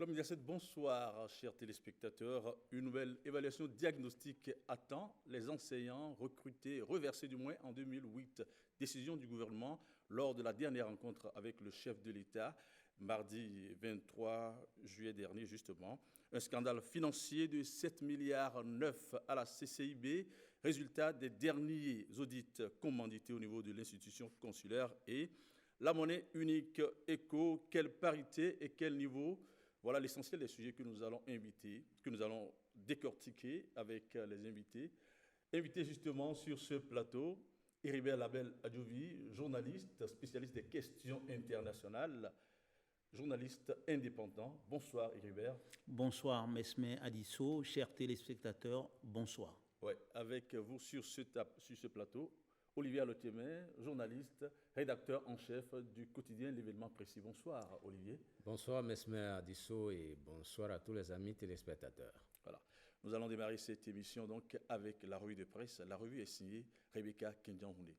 Club Mediaset, bonsoir, chers téléspectateurs. Une nouvelle évaluation diagnostique attend les enseignants recrutés, reversés du moins en 2008. Décision du gouvernement lors de la dernière rencontre avec le chef de l'État, mardi 23 juillet dernier, justement. Un scandale financier de 7,9 milliards à la CCIB, résultat des derniers audits commandités au niveau de l'institution consulaire et la monnaie unique éco, quelle parité et quel niveau. Voilà l'essentiel des sujets que nous allons inviter, que nous allons décortiquer avec les invités. Invité justement sur ce plateau, Heribert Label Adjouvi, journaliste, spécialiste des questions internationales, journaliste indépendant. Bonsoir Heribert. Bonsoir Mesme Adisso, chers téléspectateurs, bonsoir. Ouais, avec vous sur ce plateau, Olivier Letémet, journaliste, rédacteur en chef du quotidien L'événement précis. Bonsoir Olivier. Bonsoir Mesme Adisso et bonsoir à tous les amis téléspectateurs. Voilà. Nous allons démarrer cette émission donc avec la revue de presse. La revue est signée Rebecca Kendian-Houndé.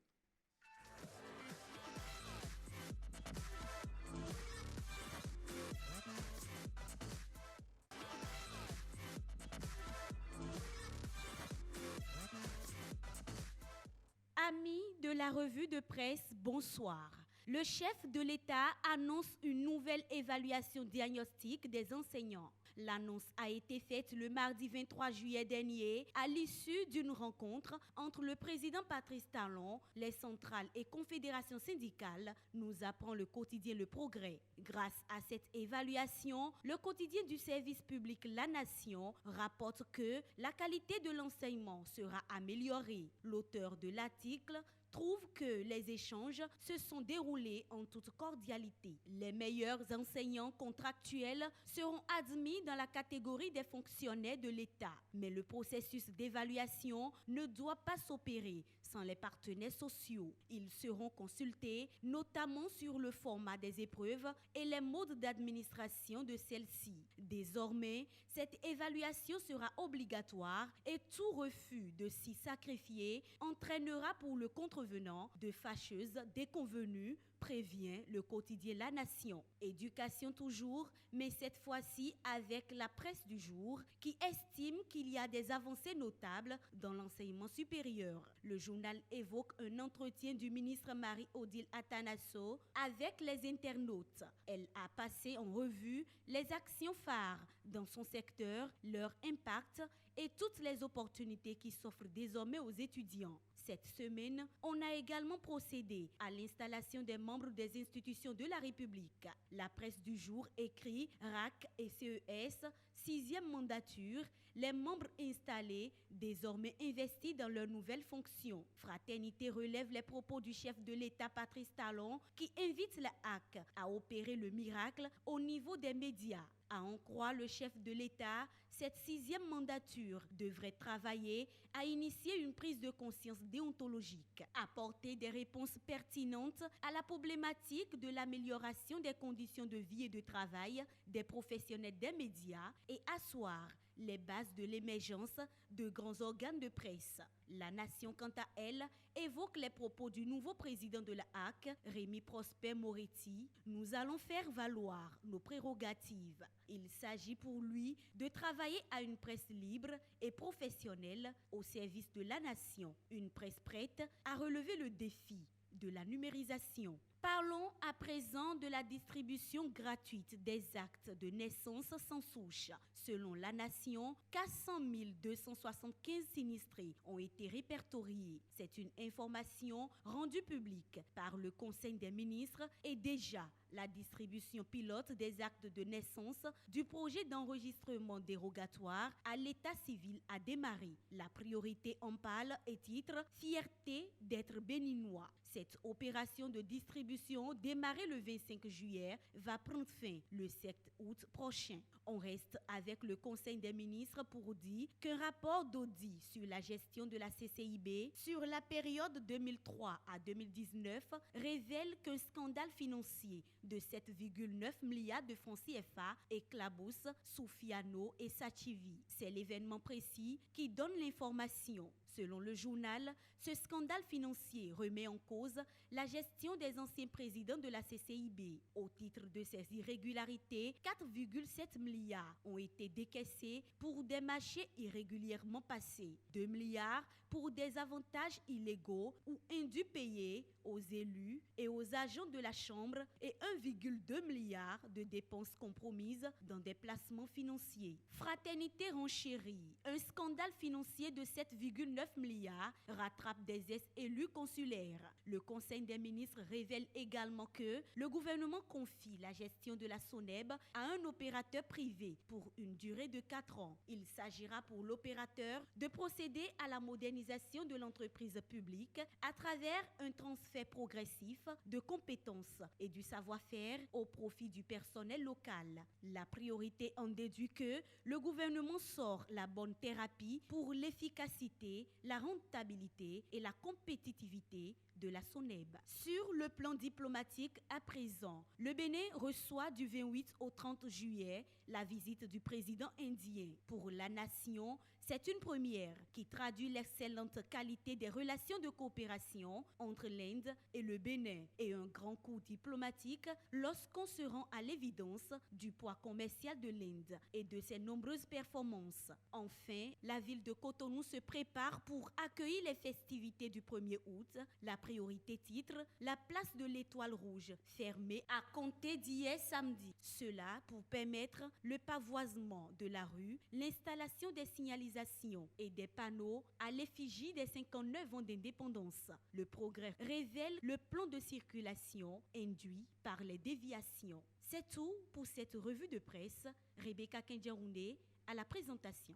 Amis de la revue de presse, bonsoir. Le chef de l'État annonce une nouvelle évaluation diagnostique des enseignants. L'annonce a été faite le mardi 23 juillet dernier à l'issue d'une rencontre entre le président Patrice Talon, les centrales et confédérations syndicales, nous apprend le quotidien Le Progrès. Grâce à cette évaluation, le quotidien du service public La Nation rapporte que la qualité de l'enseignement sera améliorée. L'auteur de l'article trouve que les échanges se sont déroulés en toute cordialité. Les meilleurs enseignants contractuels seront admis dans la catégorie des fonctionnaires de l'État. Mais le processus d'évaluation ne doit pas s'opérer sans les partenaires sociaux. Ils seront consultés, notamment sur le format des épreuves et les modes d'administration de celles-ci. Désormais, cette évaluation sera obligatoire et tout refus de s'y sacrifier entraînera pour le contrevenant de fâcheuses déconvenues, prévient le quotidien La Nation. Éducation toujours, mais cette fois-ci avec la presse du jour qui estime qu'il y a des avancées notables dans l'enseignement supérieur. Le journal évoque un entretien du ministre Marie-Odile Atanasso avec les internautes. Elle a passé en revue les actions phares dans son secteur, leur impact et toutes les opportunités qui s'offrent désormais aux étudiants. Cette semaine, on a également procédé à l'installation des membres des institutions de la République. La presse du jour écrit RAC et CES, 6e mandature, les membres installés, désormais investis dans leurs nouvelles fonctions. Fraternité relève les propos du chef de l'État Patrice Talon qui invite la HAC à opérer le miracle au niveau des médias. À en croire le chef de l'État, cette 6e mandature devrait travailler à initier une prise de conscience déontologique, apporter des réponses pertinentes à la problématique de l'amélioration des conditions de vie et de travail des professionnels des médias et asseoir les bases de l'émergence de grands organes de presse. La Nation, quant à elle, évoque les propos du nouveau président de la HAC, Rémi Prosper Moretti. Nous allons faire valoir nos prérogatives. Il s'agit pour lui de travailler à une presse libre et professionnelle au service de la nation. Une presse prête à relever le défi de la numérisation. Parlons à présent de la distribution gratuite des actes de naissance sans souche. Selon La Nation, 400 275 sinistrés ont été répertoriés. C'est une information rendue publique par le Conseil des ministres et déjà la distribution pilote des actes de naissance du projet d'enregistrement dérogatoire à l'état civil a démarré. La priorité en parle et titre « Fierté d'être béninois ». Cette opération de distribution démarrée le 25 juillet va prendre fin le 7 août prochain. On reste avec le Conseil des ministres pour dire qu'un rapport d'audit sur la gestion de la CCIB sur la période 2003 à 2019 révèle qu'un scandale financier de 7,9 milliards de francs CFA éclabousse Soufiano et Sachivi. C'est l'événement précis qui donne l'information. Selon le journal, ce scandale financier remet en cause la gestion des anciens présidents de la CCIB. Au titre de ces irrégularités, 4,7 milliards ont été décaissés pour des marchés irrégulièrement passés, 2 milliards pour des avantages illégaux ou indus payés aux élus et aux agents de la Chambre et 1,2 milliard de dépenses compromises dans des placements financiers. Fraternité renchérie, un scandale financier de 7,9 milliards rattrape des ex-élus consulaires. Le Conseil des ministres révèle également que le gouvernement confie la gestion de la SONEB à un opérateur privé pour une durée de 4 ans. Il s'agira pour l'opérateur de procéder à la modernisation de l'entreprise publique à travers un transfert progressif de compétences et du savoir-faire au profit du personnel local. La priorité en déduit que le gouvernement sort la bonne thérapie pour l'efficacité, la rentabilité et la compétitivité de la SONEB. Sur le plan diplomatique, à présent, le Bénin reçoit du 28 au 30 juillet la visite du président indien. Pour la nation, c'est une première qui traduit l'excellente qualité des relations de coopération entre l'Inde et le Bénin et un grand coup diplomatique lorsqu'on se rend à l'évidence du poids commercial de l'Inde et de ses nombreuses performances. Enfin, la ville de Cotonou se prépare pour accueillir les festivités du 1er août. La priorité titre la place de l'Étoile Rouge, fermée à compter d'hier samedi. Cela pour permettre le pavoisement de la rue, l'installation des signalisations et des panneaux à l'effigie des 59 ans d'indépendance. Le Progrès révèle le plan de circulation induit par les déviations. C'est tout pour cette revue de presse. Rebecca Kendiaoundé à la présentation.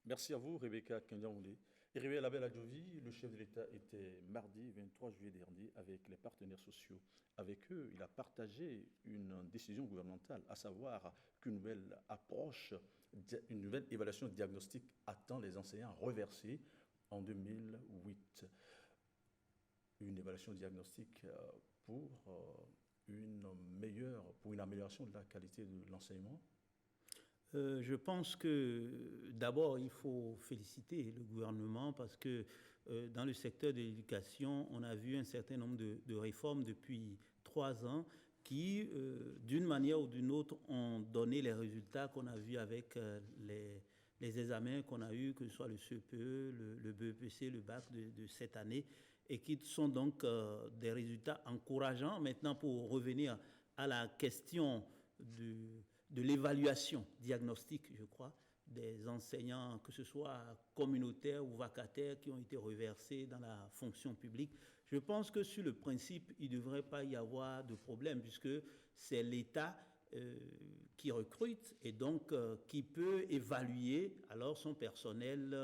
Merci à vous, Rebecca Kendiaoundé. Hervé Label Adjovi, le chef de l'État, était mardi 23 juillet dernier avec les partenaires sociaux. Avec eux, il a partagé une décision gouvernementale, à savoir qu'une nouvelle approche, une nouvelle évaluation diagnostique attend les enseignants reversés en 2008. Une évaluation diagnostique pour une amélioration de la qualité de l'enseignement. Je pense que d'abord, il faut féliciter le gouvernement parce que dans le secteur de l'éducation, on a vu un certain nombre de réformes depuis 3 ans qui, d'une manière ou d'une autre, ont donné les résultats qu'on a vus avec les examens qu'on a eus, que ce soit le CEPE, le BEPC, le bac de cette année, et qui sont donc des résultats encourageants. Maintenant, pour revenir à la question de l'évaluation diagnostique, je crois, des enseignants, que ce soit communautaires ou vacataires, qui ont été reversés dans la fonction publique. Je pense que sur le principe, il ne devrait pas y avoir de problème, puisque c'est l'État qui recrute et donc qui peut évaluer alors son personnel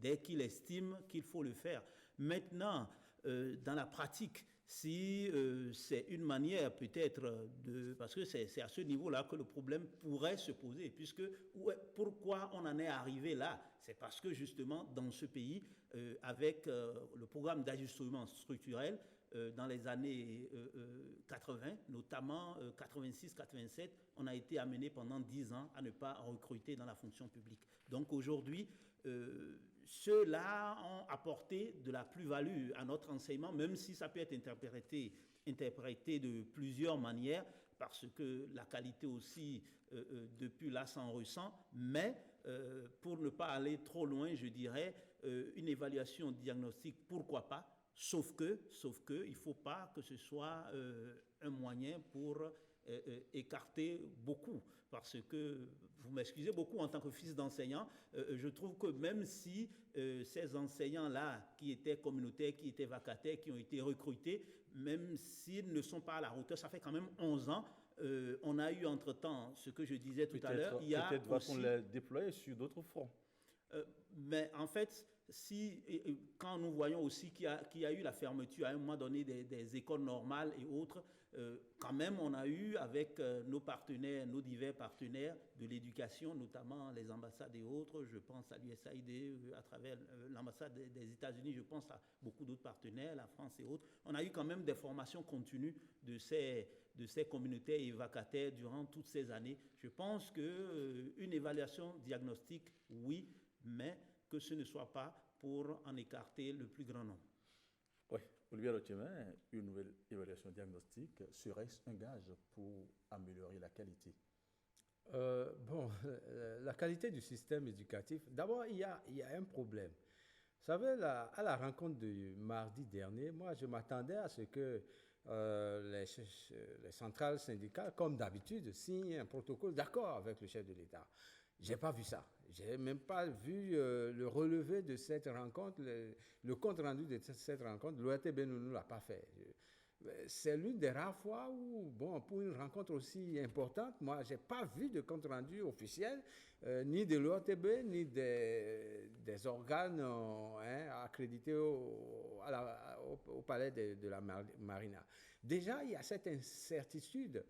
dès qu'il estime qu'il faut le faire. Maintenant, dans la pratique, si c'est une manière peut-être parce que c'est à ce niveau-là que le problème pourrait se poser, puisque pourquoi on en est arrivé là? C'est parce que justement dans ce pays, avec le programme d'ajustement structurel dans les années 80, notamment 86-87, on a été amené pendant 10 ans à ne pas recruter dans la fonction publique. Donc aujourd'hui, ceux-là ont apporté de la plus-value à notre enseignement, même si ça peut être interprété de plusieurs manières, parce que la qualité aussi, depuis là, s'en ressent. Mais pour ne pas aller trop loin, je dirais, une évaluation diagnostique, pourquoi pas, sauf que il ne faut pas que ce soit un moyen pour écarter beaucoup, parce que, vous m'excusez beaucoup en tant que fils d'enseignant, je trouve que même si ces enseignants-là, qui étaient communautaires, qui étaient vacataires, qui ont été recrutés, même s'ils ne sont pas à la hauteur, ça fait quand même 11 ans, on a eu entre-temps, ce que je disais tout à l'heure, il y a peut-être va-t-on les déployer sur d'autres fronts. Mais en fait, Quand nous voyons aussi qu'il y a eu la fermeture à un moment donné des écoles normales et autres, quand même on a eu avec nos partenaires, nos divers partenaires de l'éducation, notamment les ambassades et autres, je pense à l'USAID à travers l'ambassade des États-Unis, je pense à beaucoup d'autres partenaires, la France et autres, on a eu quand même des formations continues de ces communautés et vacataires durant toutes ces années. Je pense qu'une évaluation diagnostique, oui, mais que ce ne soit pas pour en écarter le plus grand nombre. Oui, Olivier Lotiemin, une nouvelle évaluation diagnostique serait-ce un gage pour améliorer la qualité? La qualité du système éducatif, d'abord, il y a un problème. Vous savez, à la rencontre de mardi dernier, moi, je m'attendais à ce que les centrales syndicales, comme d'habitude, signent un protocole d'accord avec le chef de l'État. Je n'ai pas vu ça. Je n'ai même pas vu le relevé de cette rencontre, le compte rendu de cette rencontre. L'ORTB ne nous l'a pas fait. C'est l'une des rares fois où, pour une rencontre aussi importante, moi, je n'ai pas vu de compte rendu officiel, ni de l'ORTB, ni des organes accrédités au palais de la Marina. Déjà, il y a cette incertitude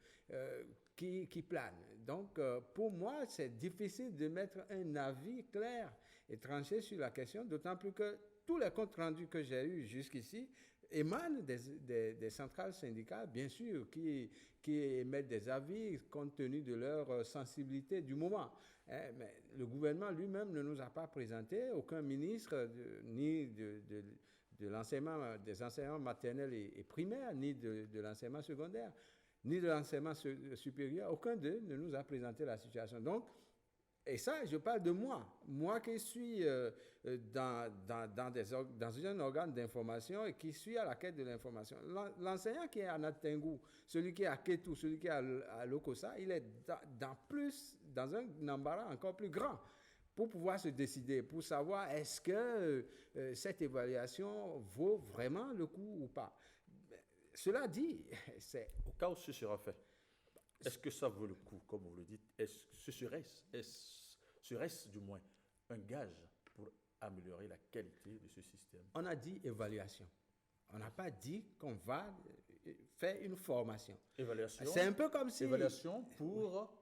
qui plane. Donc, pour moi, c'est difficile de mettre un avis clair et tranché sur la question, d'autant plus que tous les comptes rendus que j'ai eus jusqu'ici émanent des centrales syndicales, bien sûr, qui émettent des avis compte tenu de leur sensibilité du moment. Mais le gouvernement lui-même ne nous a pas présenté, aucun ministre, ni de l'enseignement, des enseignements maternels et primaires, ni de l'enseignement secondaire, ni de l'enseignement supérieur, aucun d'eux ne nous a présenté la situation. Donc, et ça, je parle de moi qui suis dans un organe d'information et qui suis à la quête de l'information. L'enseignant qui est à Natengou, celui qui est à Ketou, celui qui est à Lokossa, il est dans un embarras encore plus grand pour pouvoir se décider, pour savoir est-ce que cette évaluation vaut vraiment le coup ou pas. Cela dit, c'est... Au cas où ce sera fait, est-ce que ça vaut le coup, comme vous le dites? Serait-ce du moins un gage pour améliorer la qualité de ce système? On a dit évaluation. On n'a pas dit qu'on va faire une formation. Évaluation. C'est un peu comme si... Évaluation pour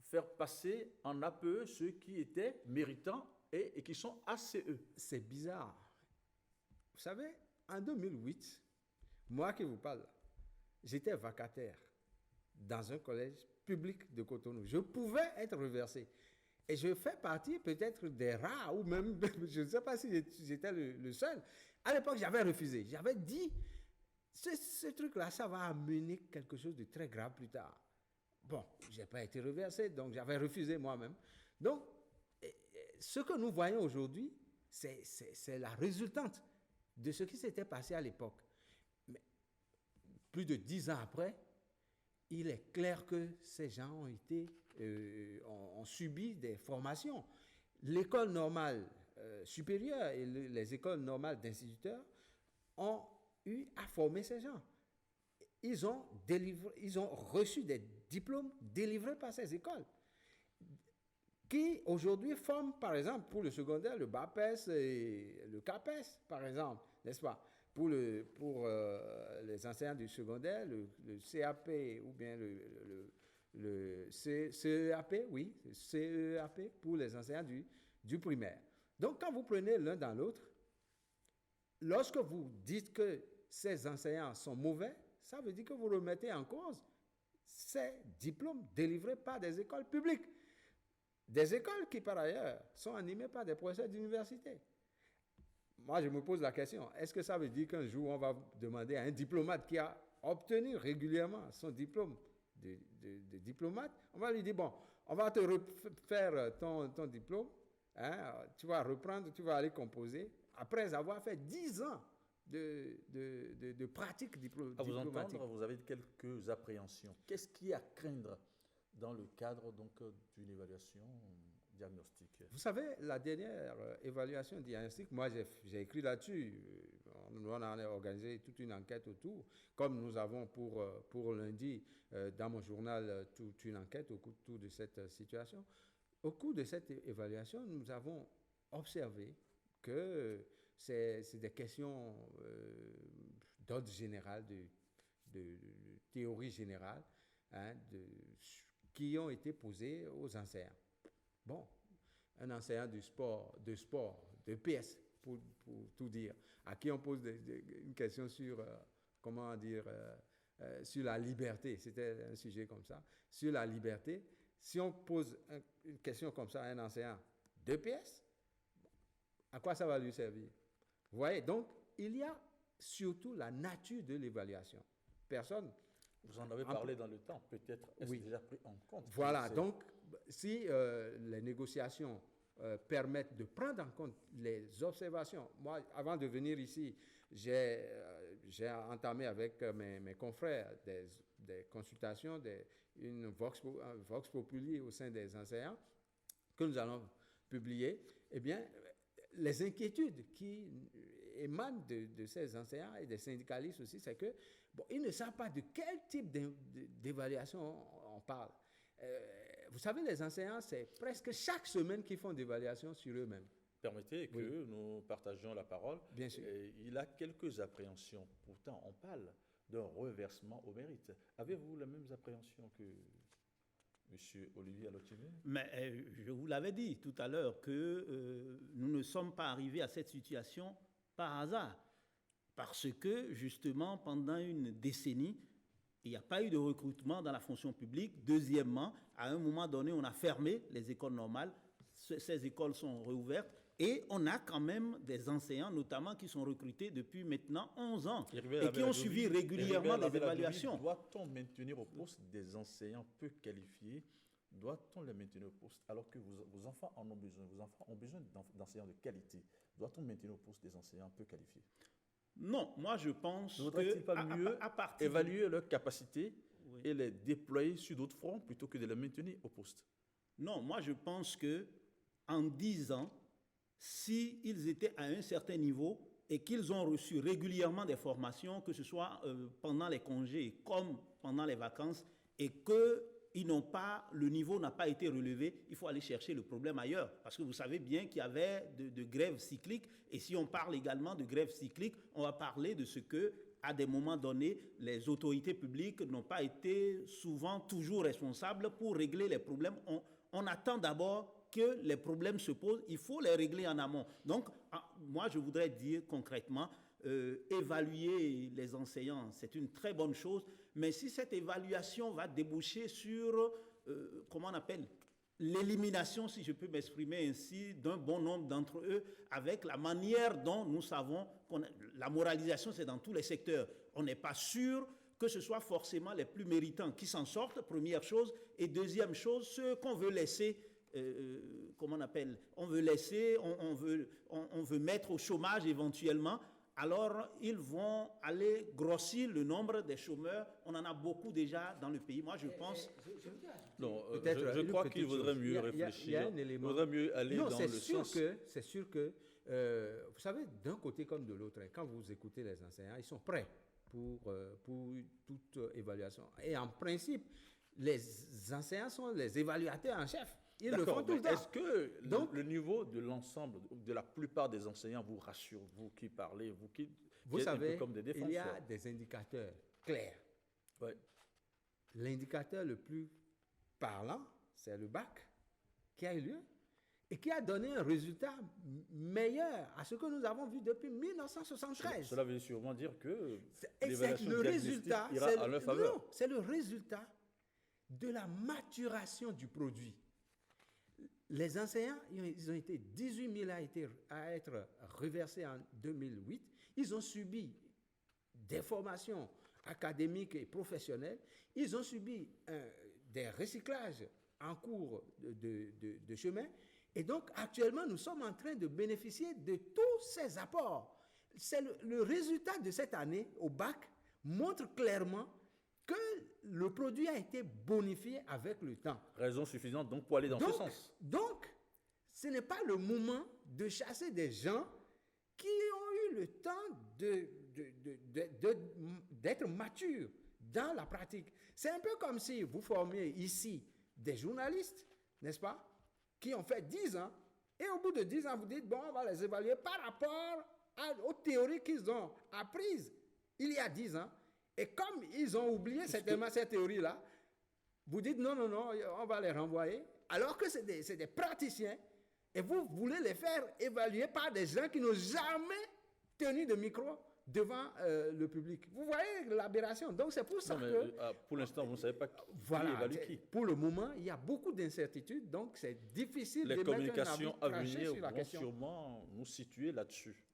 faire passer en APE ceux qui étaient méritants et qui sont ACE. C'est bizarre. Vous savez, en 2008, moi qui vous parle, j'étais vacataire dans un collège public de Cotonou. Je pouvais être reversé. Et je fais partie peut-être des rares, ou même, je ne sais pas si j'étais le seul. À l'époque, j'avais refusé. J'avais dit, ce truc-là, ça va amener quelque chose de très grave plus tard. Bon, je n'ai pas été reversé, donc j'avais refusé moi-même. Donc, ce que nous voyons aujourd'hui, c'est la résultante de ce qui s'était passé à l'époque. Mais plus de 10 ans après, il est clair que ces gens ont subi des formations. L'école normale supérieure et les écoles normales d'instituteurs ont eu à former ces gens. Ils ont reçu des diplômes délivrés par ces écoles qui aujourd'hui forment, par exemple, pour le secondaire, le BAPES et le CAPES, par exemple, n'est-ce pas? Pour les enseignants du secondaire, le CAP ou bien le CEAP, oui, CEAP pour les enseignants du primaire. Donc, quand vous prenez l'un dans l'autre, lorsque vous dites que ces enseignants sont mauvais, ça veut dire que vous remettez en cause ces diplômes délivrés par des écoles publiques. Des écoles qui, par ailleurs, sont animées par des professeurs d'université. Moi, je me pose la question, est-ce que ça veut dire qu'un jour, on va demander à un diplomate qui a obtenu régulièrement son diplôme de diplomate, on va lui dire, bon, on va te refaire ton diplôme, tu vas reprendre, tu vas aller composer, après avoir fait 10 ans de pratique diplomatique. À vous entendre, vous avez quelques appréhensions. Qu'est-ce qu'il y a à craindre dans le cadre d'une évaluation diagnostique? Vous savez, la dernière évaluation diagnostique, moi j'ai écrit là-dessus, on en a organisé toute une enquête autour, comme nous avons pour lundi dans mon journal toute une enquête autour de cette situation. Au cours de cette évaluation, nous avons observé que c'est des questions d'ordre général, de théorie générale, hein, qui ont été posées aux enseignants. Bon, un enseignant de sport, de PS, pour tout dire, à qui on pose une question sur, comment dire, sur la liberté, c'était un sujet comme ça, sur la liberté, si on pose une question comme ça à un enseignant de PS, à quoi ça va lui servir? Vous voyez, donc, il y a surtout la nature de l'évaluation. Personne... Vous en avez parlé dans le temps, peut-être est-ce oui. déjà pris en compte? Voilà, donc, si les négociations permettent de prendre en compte les observations. Moi, avant de venir ici, j'ai entamé avec mes confrères des consultations, une Vox Populi au sein des enseignants que nous allons publier. Eh bien, les inquiétudes qui émanent de ces enseignants et des syndicalistes aussi, c'est que bon, ils ne savent pas de quel type d'évaluation on parle. Vous savez, les enseignants, c'est presque chaque semaine qu'ils font d'évaluation sur eux-mêmes. Permettez que nous partagions la parole. Bien sûr. Il a quelques appréhensions. Pourtant, on parle d'un reversement au mérite. Avez-vous les mêmes appréhensions que M. Olivier Alotimé? Mais je vous l'avais dit tout à l'heure que nous ne sommes pas arrivés à cette situation par hasard. Parce que, justement, pendant une décennie, il n'y a pas eu de recrutement dans la fonction publique. Deuxièmement, à un moment donné, on a fermé les écoles normales. Ces écoles sont réouvertes. Et on a quand même des enseignants, notamment, qui sont recrutés depuis maintenant 11 ans et qui ont suivi régulièrement les évaluations. Doit-on maintenir au poste des enseignants peu qualifiés? Doit-on les maintenir au poste alors que vos enfants en ont besoin? Vos enfants ont besoin d'enseignants de qualité. Doit-on maintenir au poste des enseignants peu qualifiés? Non, moi je pense ne vaudrait-il pas mieux évaluer leurs capacités et les déployer sur d'autres fronts plutôt que de les maintenir au poste? Non, moi je pense que en 10 ans, s'ils étaient à un certain niveau et qu'ils ont reçu régulièrement des formations, que ce soit pendant les congés comme pendant les vacances, et que le niveau n'a pas été relevé, il faut aller chercher le problème ailleurs. Parce que vous savez bien qu'il y avait de grèves cycliques. Et si on parle également de grèves cycliques, on va parler de ce que, à des moments donnés, les autorités publiques n'ont pas été souvent toujours responsables pour régler les problèmes. On attend d'abord que les problèmes se posent, il faut les régler en amont. Donc, moi, je voudrais dire concrètement, évaluer les enseignants, c'est une très bonne chose, mais si cette évaluation va déboucher sur, comment on appelle, l'élimination, si je peux m'exprimer ainsi, d'un bon nombre d'entre eux, avec la manière dont nous savons, la moralisation, c'est dans tous les secteurs. On n'est pas sûr que ce soit forcément les plus méritants qui s'en sortent, première chose, et deuxième chose, ceux qu'on veut laisser, comment on appelle, on veut mettre au chômage éventuellement, alors ils vont aller grossir le nombre des chômeurs. On en a beaucoup déjà dans le pays. Moi, je pense... Non, je crois qu'il vaudrait mieux réfléchir. Il vaudrait mieux aller dans le sens... C'est sûr que, vous savez, d'un côté comme de l'autre, quand vous écoutez les enseignants, ils sont prêts pour toute évaluation. Et en principe, les enseignants sont les évaluateurs en chef. Ils le font tout le temps. Est-ce que le niveau de l'ensemble, de la plupart des enseignants vous rassure, vous qui parlez, vous savez, un peu comme des défenseurs? Il y a des indicateurs clairs. Ouais. L'indicateur le plus parlant, c'est le bac qui a eu lieu et qui a donné un résultat meilleur à ce que nous avons vu depuis 1973. Cela veut sûrement dire que l'évaluation diagnostique ira en leur faveur. Non, c'est le résultat de la maturation du produit. Les enseignants, ils ont été 18 000 à être reversés en 2008. Ils ont subi des formations académiques et professionnelles. Ils ont subi des recyclages en cours de chemin. Et donc, actuellement, nous sommes en train de bénéficier de tous ces apports. C'est le résultat de cette année au bac montre clairement que le produit a été bonifié avec le temps. Raison suffisante donc pour aller dans ce sens. Donc, ce n'est pas le moment de chasser des gens qui ont eu le temps d'être matures dans la pratique. C'est un peu comme si vous formiez ici des journalistes, n'est-ce pas, qui ont fait 10 ans Et au bout de 10 ans, vous dites, bon, on va les évaluer par rapport aux théories qu'ils ont apprises il y a 10 ans. Et comme ils ont oublié certainement cette théorie-là, vous dites, non, on va les renvoyer. Alors que c'est des praticiens. Et vous voulez les faire évaluer par des gens qui n'ont jamais tenu de micro devant le public. Vous voyez l'aberration. Donc c'est pour ça que... pour l'instant, vous ne savez pas qui évalue qui. Pour le moment, il y a beaucoup d'incertitudes, donc c'est difficile de mettre un avis Les communications à venir sur la vont question. sûrement nous situer là-dessus.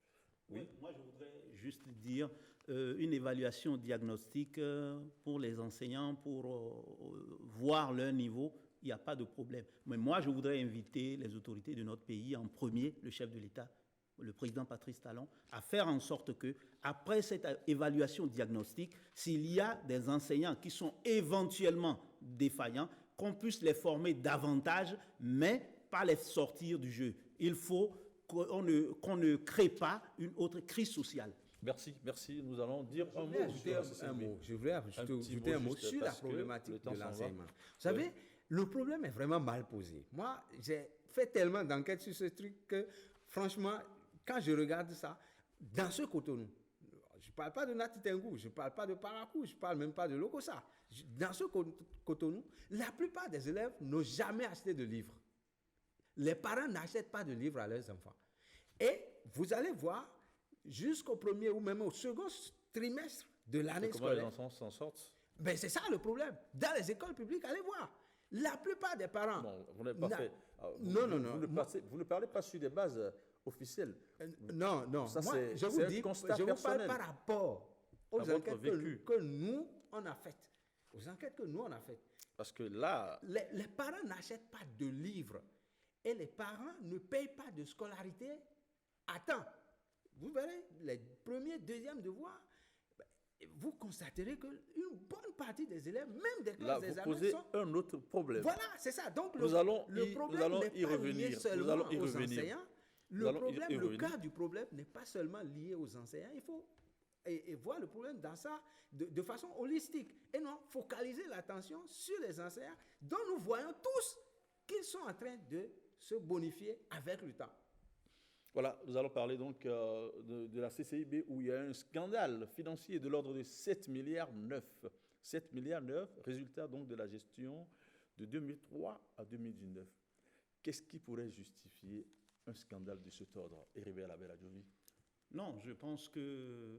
Oui. Moi, je voudrais juste dire une évaluation diagnostique pour les enseignants, pour voir leur niveau. Il n'y a pas de problème. Mais moi, je voudrais inviter les autorités de notre pays, en premier, le chef de l'État, le président Patrice Talon, à faire en sorte que, après cette évaluation diagnostique, s'il y a des enseignants qui sont éventuellement défaillants, qu'on puisse les former davantage, mais pas les sortir du jeu. Il faut qu'on ne crée pas une autre crise sociale. Merci. Nous allons dire un mot. Je voulais ajouter un mot sur la problématique de l'enseignement. Vous savez, le problème est vraiment mal posé. Moi, j'ai fait tellement d'enquêtes sur ce truc que, franchement, quand je regarde ça, dans ce Cotonou, je ne parle pas de Nati Tengou, je ne parle pas de Parakou, je ne parle même pas de Lokossa. Dans ce Cotonou, la plupart des élèves n'ont jamais acheté de livres. Les parents n'achètent pas de livres à leurs enfants. Et vous allez voir, jusqu'au premier ou même au second trimestre de l'année scolaire. Comment les enfants s'en sortent? Ben c'est ça le problème. Dans les écoles publiques, allez voir. La plupart des parents... Non, vous n'avez pas fait... Non. Vous ne parlez pas sur des bases officielles. Non. Ça, moi, c'est je vous dis, je vous parle par rapport aux enquêtes que nous, on a faites. Aux enquêtes que nous, on a faites. Parce que là... Les parents n'achètent pas de livres. Et les parents ne payent pas de scolarité à temps. Vous verrez, les premiers, deuxièmes devoirs, vous constaterez qu'une bonne partie des élèves, même des classes des vous posez un autre problème. Voilà, c'est ça. Donc, nous allons problème y revenir. Nous allons y revenir. Le cas du problème n'est pas seulement lié aux enseignants. Il faut et voir le problème dans ça de façon holistique. Et non focaliser l'attention sur les enseignants dont nous voyons tous qu'ils sont en train de se bonifier avec le temps. Voilà, nous allons parler donc de la CCIB où il y a un scandale financier de l'ordre de 7 milliards 9. 7 milliards 9, résultat donc de la gestion de 2003 à 2019. Qu'est-ce qui pourrait justifier un scandale de cet ordre, Hervé Alabel-Adjovi? Non, je pense que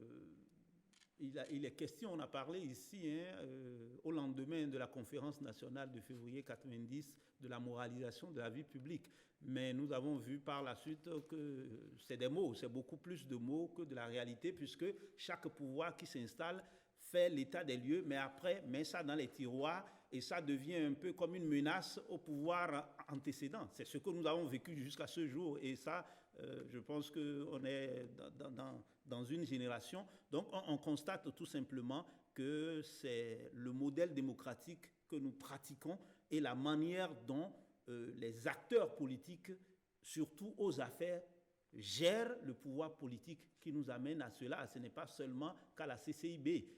il est question, on a parlé ici, au lendemain de la conférence nationale de février 90, de la moralisation de la vie publique. Mais nous avons vu par la suite que c'est des mots, c'est beaucoup plus de mots que de la réalité, puisque chaque pouvoir qui s'installe fait l'état des lieux, mais après met ça dans les tiroirs et ça devient un peu comme une menace au pouvoir antécédent. C'est ce que nous avons vécu jusqu'à ce jour et ça, je pense qu'on est dans une génération. Donc on constate tout simplement que c'est le modèle démocratique que nous pratiquons et la manière dont les acteurs politiques, surtout aux affaires, gèrent le pouvoir politique qui nous amène à cela. Ce n'est pas seulement qu'à la CCIB.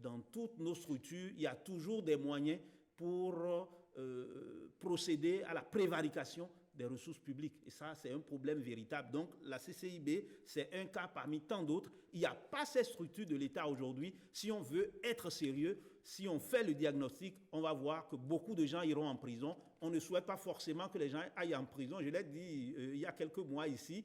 Dans toutes nos structures, il y a toujours des moyens pour procéder à la prévarication des ressources publiques. Et ça, c'est un problème véritable. Donc, la CCIB, c'est un cas parmi tant d'autres. Il n'y a pas cette structure de l'État aujourd'hui. Si on veut être sérieux, si on fait le diagnostic, on va voir que beaucoup de gens iront en prison. On ne souhaite pas forcément que les gens aillent en prison. Je l'ai dit il y a quelques mois ici.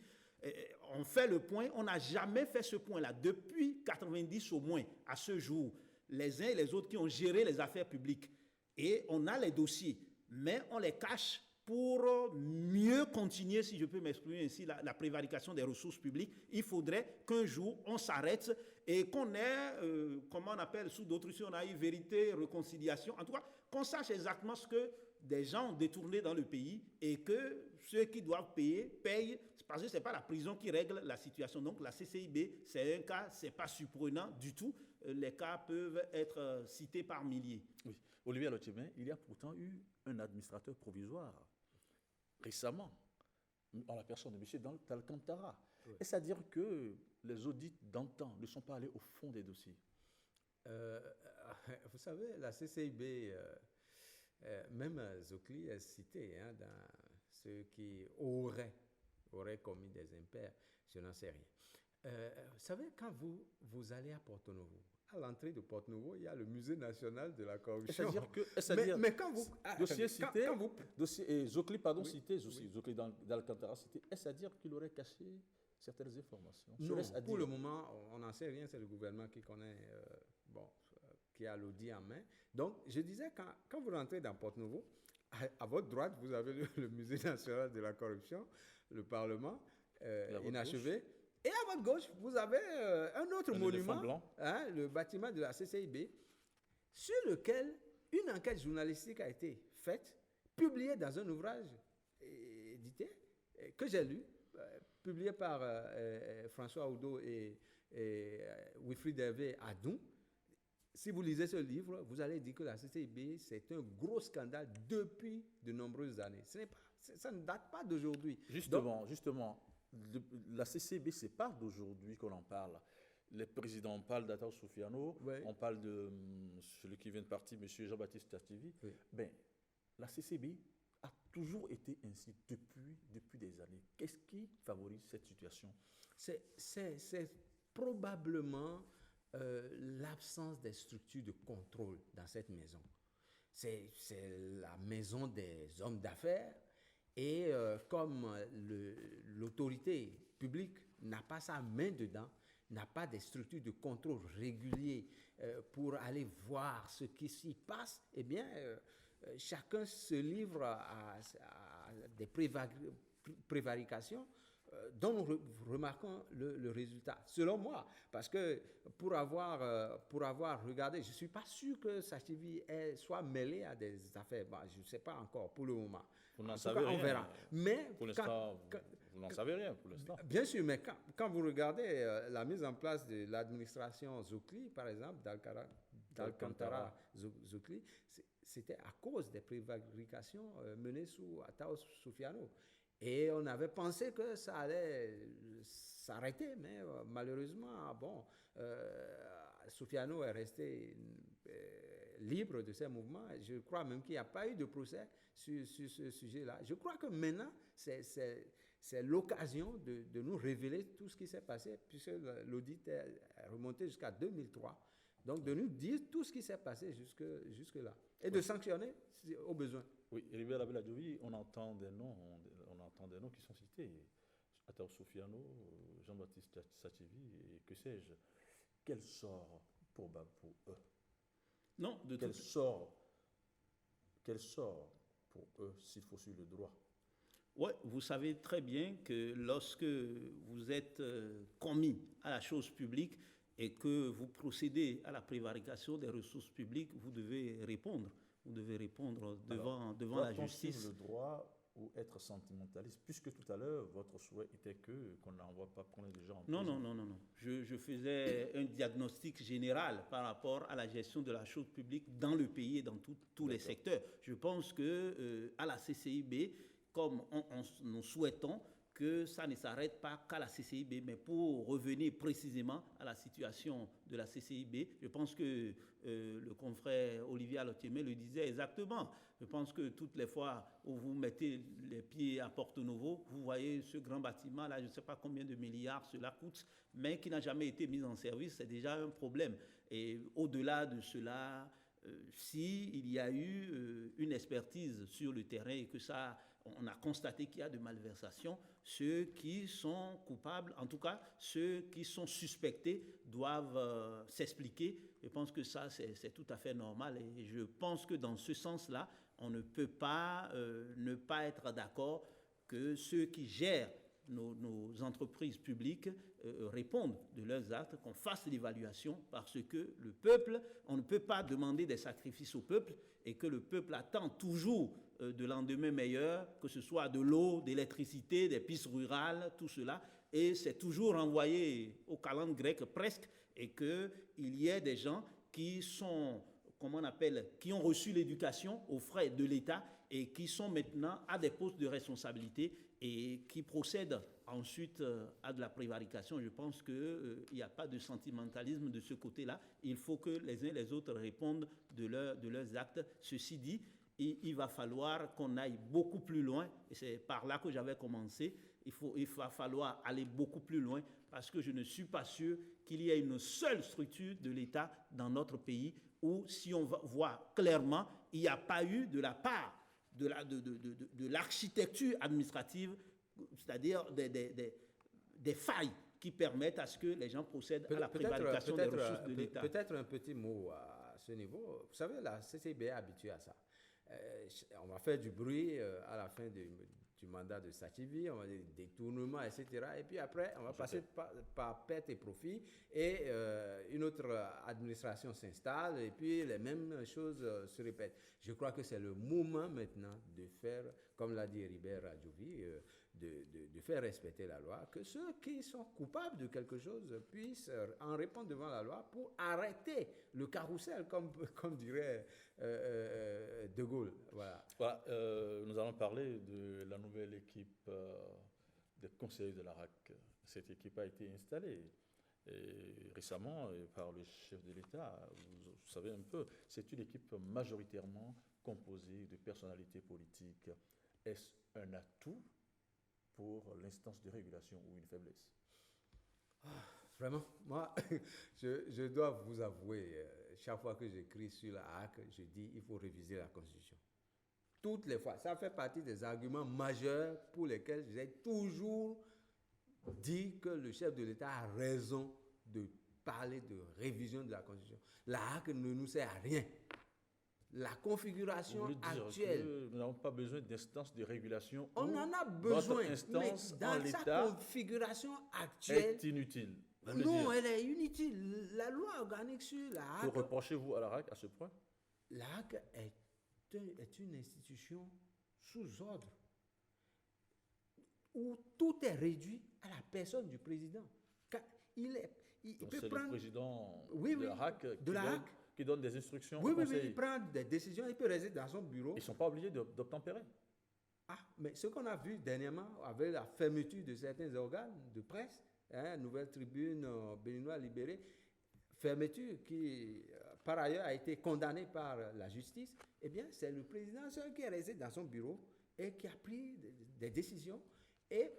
On fait le point. On n'a jamais fait ce point-là. Depuis 90 au moins, à ce jour, les uns et les autres qui ont géré les affaires publiques. Et on a les dossiers, mais on les cache pour mieux continuer, si je peux m'exprimer ainsi, la prévarication des ressources publiques. Il faudrait qu'un jour, on s'arrête et qu'on ait, comment on appelle, sous d'autres si on a eu vérité, réconciliation. En tout cas, qu'on sache exactement ce que des gens ont détourné dans le pays et que ceux qui doivent payer, payent, parce que ce n'est pas la prison qui règle la situation. Donc la CCIB, c'est un cas, ce n'est pas surprenant du tout. Les cas peuvent être cités par milliers. Oui. Olivier Alotiémé, il y a pourtant eu un administrateur provisoire récemment, en la personne de M. Alcantara. Oui. Est-ce à dire que les audits d'antan ne sont pas allés au fond des dossiers? Vous savez, la CCIB, même Zokli est cité dans ceux qui auraient aurait commis des impairs, je n'en sais rien. Vous savez, quand vous allez à Porto-Novo, à l'entrée de Porto-Novo, il y a le musée national de la corruption. Mais quand vous... Dossier cité, quand vous, et Zokli, pardon, Oui, cité, oui. Zokli d'Alcantara cité, est-ce à dire qu'il aurait caché certaines informations? Non, Serait-ce à pour dire? le moment, on n'en sait rien, c'est le gouvernement qui connaît, qui a l'audit en main. Donc, je disais, quand vous rentrez dans Porto-Novo, à votre droite, vous avez le musée national de la corruption, le Parlement à votre inachevé. Et à votre gauche, vous avez un autre Un monument, éléphant blanc. le bâtiment de la CCIB, sur lequel une enquête journalistique a été faite, publiée dans un ouvrage édité, que j'ai lu, publié par François Oudot et Wilfried Hervé à Doum. Si vous lisez ce livre, vous allez dire que la CCIB, c'est un gros scandale depuis de nombreuses années. Ça ne date pas d'aujourd'hui. Justement, la CCB, ce n'est pas d'aujourd'hui qu'on en parle. Les présidents, on parle d'Attao Soufiano, Ouais. on parle de celui qui vient de partir, M. Jean-Baptiste Tativi. Oui. Ben, la CCB a toujours été ainsi depuis des années. Qu'est-ce qui favorise cette situation? C'est probablement l'absence des structures de contrôle dans cette maison. C'est la maison des hommes d'affaires et comme l'autorité publique n'a pas sa main dedans, n'a pas des structures de contrôle réguliers pour aller voir ce qui s'y passe, eh bien, chacun se livre à des prévarications dont nous remarquons le résultat, selon moi. Parce que pour avoir regardé, je ne suis pas sûr que Sachivi soit mêlé à des affaires. Bon, je ne sais pas encore pour le moment. Vous n'en En tout savez cas, rien. on verra. Mais Pour l'instant, vous n'en savez rien pour l'instant. bien sûr, mais quand vous regardez la mise en place de l'administration Zokli, par exemple, d'Alcantara Zokli, c'était à cause des prévarications menées sous Attao Soufiano. Et on avait pensé que ça allait s'arrêter, mais malheureusement, bon, Soufiano est resté libre de ses mouvements. Je crois même qu'il n'y a pas eu de procès sur ce sujet-là. Je crois que maintenant, c'est l'occasion de nous révéler tout ce qui s'est passé, puisque l'audit est remonté jusqu'à 2003. Donc, de nous dire tout ce qui s'est passé jusque-là. Et de sanctionner au besoin. Oui, Ribera Abel-Adjovi, on entend des noms qui sont cités. Attao Soufiano, Jean-Baptiste Sachivi et que sais-je. Quel sort pour eux? Non, de Quel toute sort pour eux s'il faut suivre le droit? Oui, vous savez très bien que lorsque vous êtes commis à la chose publique et que vous procédez à la prévarication des ressources publiques, vous devez répondre. Vous devez répondre devant la Doit-on justice. suivre le droit ou être sentimentaliste? Puisque tout à l'heure, votre souhait était qu'on n'envoie pas prendre les gens en Non, prison. non. Je faisais un diagnostic général par rapport à la gestion de la chose publique dans le pays et dans tous les secteurs. Je pense que à la CCIB, comme nous souhaitons que ça ne s'arrête pas qu'à la CCIB, mais pour revenir précisément à la situation de la CCIB, je pense que le confrère Olivier Alotiemé le disait exactement. Je pense que toutes les fois où vous mettez les pieds à Porto-Novo, vous voyez ce grand bâtiment là, je ne sais pas combien de milliards cela coûte, mais qui n'a jamais été mis en service, c'est déjà un problème. Et au-delà de cela, s'il y a eu une expertise sur le terrain et que on a constaté qu'il y a de malversations, ceux qui sont coupables, en tout cas ceux qui sont suspectés, doivent s'expliquer. Je pense que ça, c'est tout à fait normal. Et je pense que dans ce sens-là, on ne peut pas ne pas être d'accord que ceux qui gèrent nos entreprises publiques répondent de leurs actes, qu'on fasse l'évaluation, parce que le peuple, on ne peut pas demander des sacrifices au peuple et que le peuple attend toujours de lendemain meilleur, que ce soit de l'eau, d'électricité, des pistes rurales, tout cela, et c'est toujours envoyé aux calendes grecques presque, et qu'il y ait des gens qui sont, comment on appelle, qui ont reçu l'éducation aux frais de l'État et qui sont maintenant à des postes de responsabilité et qui procèdent ensuite à de la prévarication. Je pense qu'il n'y a pas de sentimentalisme de ce côté-là. Il faut que les uns et les autres répondent de leurs actes. Ceci dit, il va falloir qu'on aille beaucoup plus loin, et c'est par là que j'avais commencé, il va falloir aller beaucoup plus loin parce que je ne suis pas sûr qu'il y ait une seule structure de l'État dans notre pays où, si on voit clairement, il n'y a pas eu de la part de l'architecture administrative, c'est-à-dire des failles qui permettent à ce que les gens procèdent à la prévarication des ressources de l'État. Peut-être un petit mot à ce niveau. Vous savez, la CCIB est habituée à ça. On va faire du bruit à la fin du mandat de Sativi, on va dire détournement, etc. Et puis après, on va passer par perte et profit et une autre administration s'installe et puis les mêmes choses se répètent. Je crois que c'est le moment maintenant de faire, comme l'a dit Heribert Adjovi, de faire respecter la loi, que ceux qui sont coupables de quelque chose puissent en répondre devant la loi pour arrêter le carrousel, comme dirait De Gaulle. Voilà. Voilà, nous allons parler de la nouvelle équipe des conseillers de la RAC. Cette équipe a été installée récemment par le chef de l'État. Vous savez un peu, c'est une équipe majoritairement composée de personnalités politiques. Est-ce un atout pour l'instance de régulation ou une faiblesse? Vraiment, moi, je dois vous avouer, chaque fois que j'écris sur la HAC, je dis il faut réviser la Constitution. Toutes les fois. Ça fait partie des arguments majeurs pour lesquels j'ai toujours dit que le chef de l'État a raison de parler de révision de la Constitution. La HAC ne nous sert à rien. La configuration actuelle. Nous n'avons pas besoin d'instance de régulation. On en a besoin, mais dans sa configuration actuelle, est inutile. Non, elle est inutile. La loi organique sur la HAC. Que reprochez-vous à la RAC à ce point? La HAC est une institution sous ordre où tout est réduit à la personne du président. Il peut prendre... le président de la RAC qui donne des instructions oui, au conseil. Oui, il prend des décisions, il peut rester dans son bureau. Ils ne sont pas obligés d'obtempérer. Ah, mais ce qu'on a vu dernièrement avec la fermeture de certains organes de presse, Nouvelle Tribune, Béninois Libéré, fermeture qui, par ailleurs, a été condamnée par la justice, eh bien, c'est le président seul qui est resté dans son bureau et qui a pris des décisions et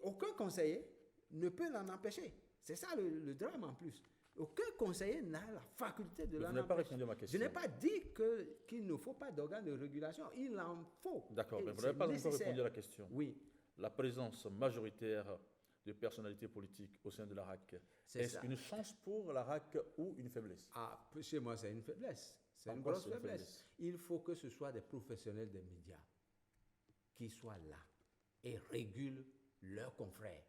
aucun conseiller ne peut l'en empêcher. C'est ça le drame en plus. Aucun conseiller n'a la faculté de l'en empêcher. Vous n'avez pas répondu à ma question. Je n'ai pas dit qu'il ne faut pas d'organes de régulation. Il en faut. D'accord, mais vous n'avez pas encore répondu à la question. Oui. La présence majoritaire de personnalités politiques au sein de la RAC, est-ce une chance pour la RAC ou une faiblesse? Ah, chez moi, c'est une faiblesse. C'est une grosse faiblesse. Il faut que ce soit des professionnels des médias qui soient là et régulent leurs confrères.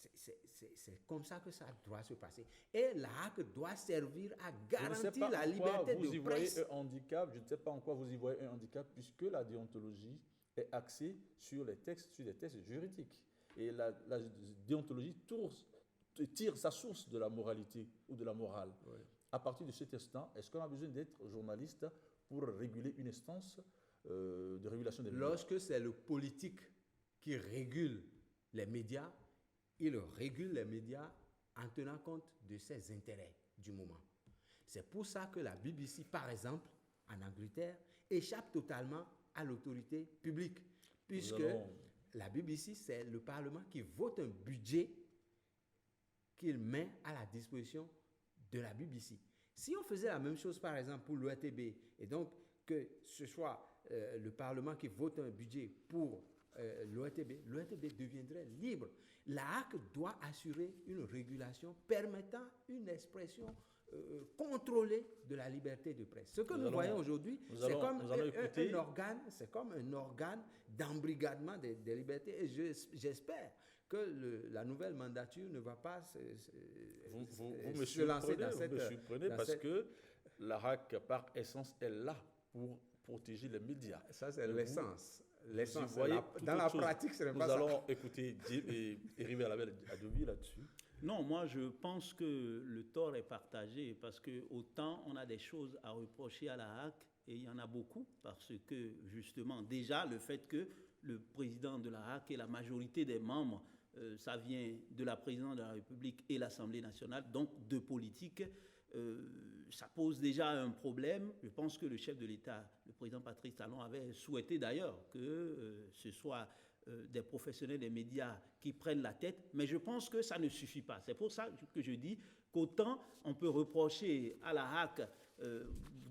C'est comme ça que ça doit se passer. Et la HAC doit servir à garantir la liberté de presse. Un handicap, je ne sais pas en quoi vous y voyez un handicap, puisque la déontologie est axée sur des textes juridiques. Et la déontologie tire sa source de la moralité ou de la morale. Oui. À partir de cet instant, est-ce qu'on a besoin d'être journaliste pour réguler une instance de régulation des médias? Lorsque c'est le politique qui régule les médias, il régule les médias en tenant compte de ses intérêts du moment. C'est pour ça que la BBC, par exemple, en Angleterre, échappe totalement à l'autorité publique, puisque la BBC, c'est le Parlement qui vote un budget qu'il met à la disposition de la BBC. Si on faisait la même chose, par exemple, pour l'ORTB, et donc que ce soit le Parlement qui vote un budget pour l'ORTB deviendrait libre. La HAC doit assurer une régulation permettant une expression contrôlée de la liberté de presse. Ce que nous voyons aujourd'hui, c'est comme un organe d'embrigadement des libertés. Et j'espère que la nouvelle mandature ne va pas se lancer dans cette... Vous me surprenez parce que la RAC, par essence, est là pour protéger les médias. Ça, c'est l'essence. L'essence, dans la pratique, ce n'est pas ça. Nous allons écouter Heribert Adjovi là-dessus. Non, moi je pense que le tort est partagé parce que autant on a des choses à reprocher à la HAC, et il y en a beaucoup, parce que justement déjà le fait que le président de la HAC et la majorité des membres, ça vient de la présidence de la République et l'Assemblée nationale, donc deux politiques, ça pose déjà un problème. Je pense que le chef de l'État, le président Patrice Talon, avait souhaité d'ailleurs que ce soit des professionnels des médias qui prennent la tête, mais je pense que ça ne suffit pas. C'est pour ça que je dis qu'autant on peut reprocher à la HAC,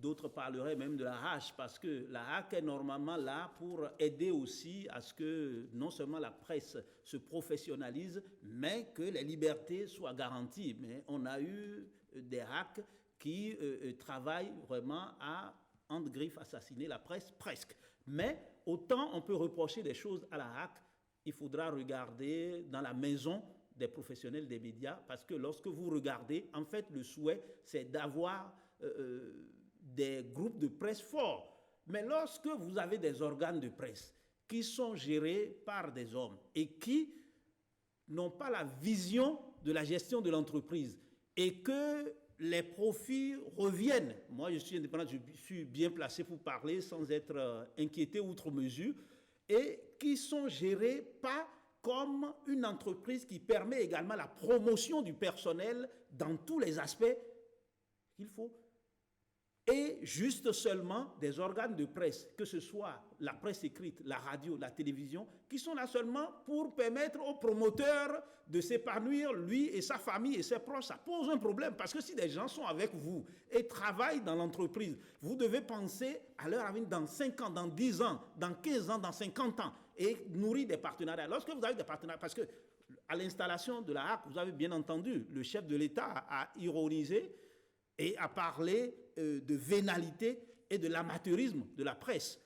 d'autres parleraient même de la HACH, parce que la HAC est normalement là pour aider aussi à ce que non seulement la presse se professionnalise, mais que les libertés soient garanties. Mais on a eu des HAC qui travaillent vraiment à, entre griffes, assassiner la presse, presque. Mais autant on peut reprocher des choses à la HAC, il faudra regarder dans la maison des professionnels des médias, parce que lorsque vous regardez, en fait, le souhait, c'est d'avoir des groupes de presse forts. Mais lorsque vous avez des organes de presse qui sont gérés par des hommes et qui n'ont pas la vision de la gestion de l'entreprise et que les profits reviennent, moi je suis indépendant, je suis bien placé pour parler sans être inquiété outre mesure, et qui sont gérés pas comme une entreprise qui permet également la promotion du personnel dans tous les aspects qu'il faut. Et juste seulement des organes de presse, que ce soit la presse écrite, la radio, la télévision, qui sont là seulement pour permettre au promoteur de s'épanouir, lui et sa famille et ses proches. Ça pose un problème, parce que si des gens sont avec vous et travaillent dans l'entreprise, vous devez penser à leur avenir dans 5 ans, dans 10 ans, dans 15 ans, dans 50 ans, et nourrir des partenariats. Lorsque vous avez des partenariats, parce que à l'installation de la HAC, vous avez bien entendu, le chef de l'État a ironisé et a parlé de vénalité et de l'amateurisme de la presse.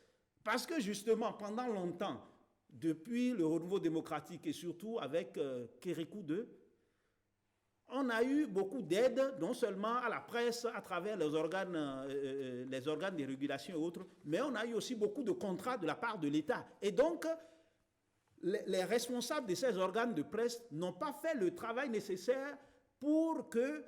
Parce que justement, pendant longtemps, depuis le renouveau démocratique et surtout avec Kérékou II, on a eu beaucoup d'aide, non seulement à la presse à travers les organes de régulation et autres, mais on a eu aussi beaucoup de contrats de la part de l'État. Et donc, les responsables de ces organes de presse n'ont pas fait le travail nécessaire pour que,